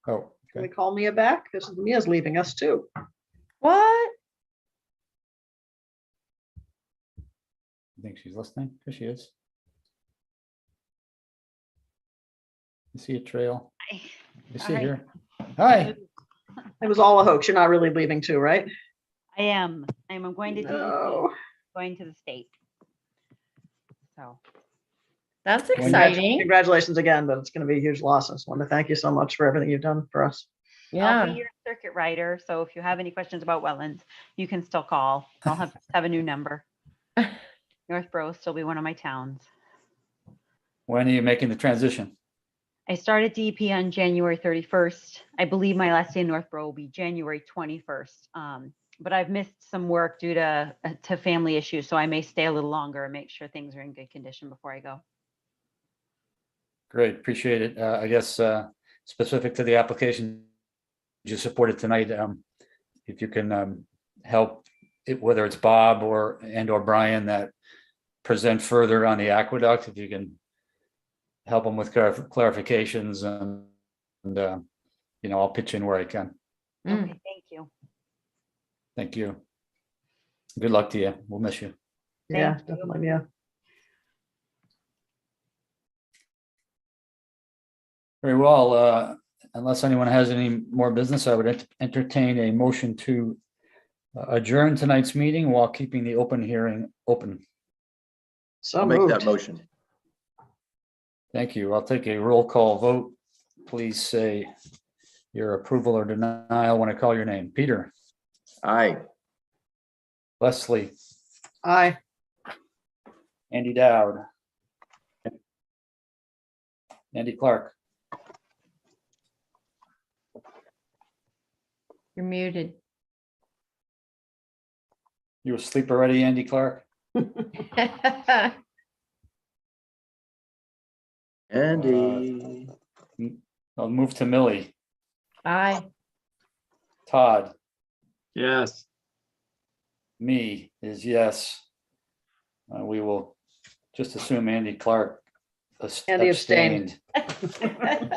Oh, Can we call Mia back? Because Mia's leaving us too. What? I think she's listening. There she is. You see a trail? You see it Hi. here? Hi. It was all a hoax. You're not really leaving too, right? I am. I'm going to do No. going to the state. So That's exciting. Congratulations again, but it's going to be a huge loss. I just want to thank you so much for everything you've done for us. I'll Yeah. be your circuit rider. So if you have any questions about wetlands, you can still call. I'll have a new number. Northborough will still be one of my towns. When are you making the transition? I started DEP on January 31st. I believe my last day in Northborough will be January 21st. but I've missed some work due to family issues, so I may stay a little longer and make sure things are in good condition before I go. Great, appreciate it. I guess specific to the application you supported tonight, if you can help, whether it's Bob or Brian that present further on the aqueduct, if you can help them with clarifications and I'll pitch in where I can. Okay, thank you. Thank you. Good luck to you. We'll miss you. Yeah, Thank you. definitely, yeah. Very well. Unless anyone has any more business, I would entertain a motion to adjourn tonight's meeting while keeping the open hearing open. So I'll make that moved. motion. Thank you. I'll take a roll call vote. Please say your approval or denial when I call your name. Peter, Aye. Leslie, Aye. Andy Dowd, Andy Clark, You're muted. you asleep already, Andy Clark? Andy. I'll move to Millie. Aye. Todd, Yes. me is yes. We will just assume Andy Clark Andy abstained. abstained.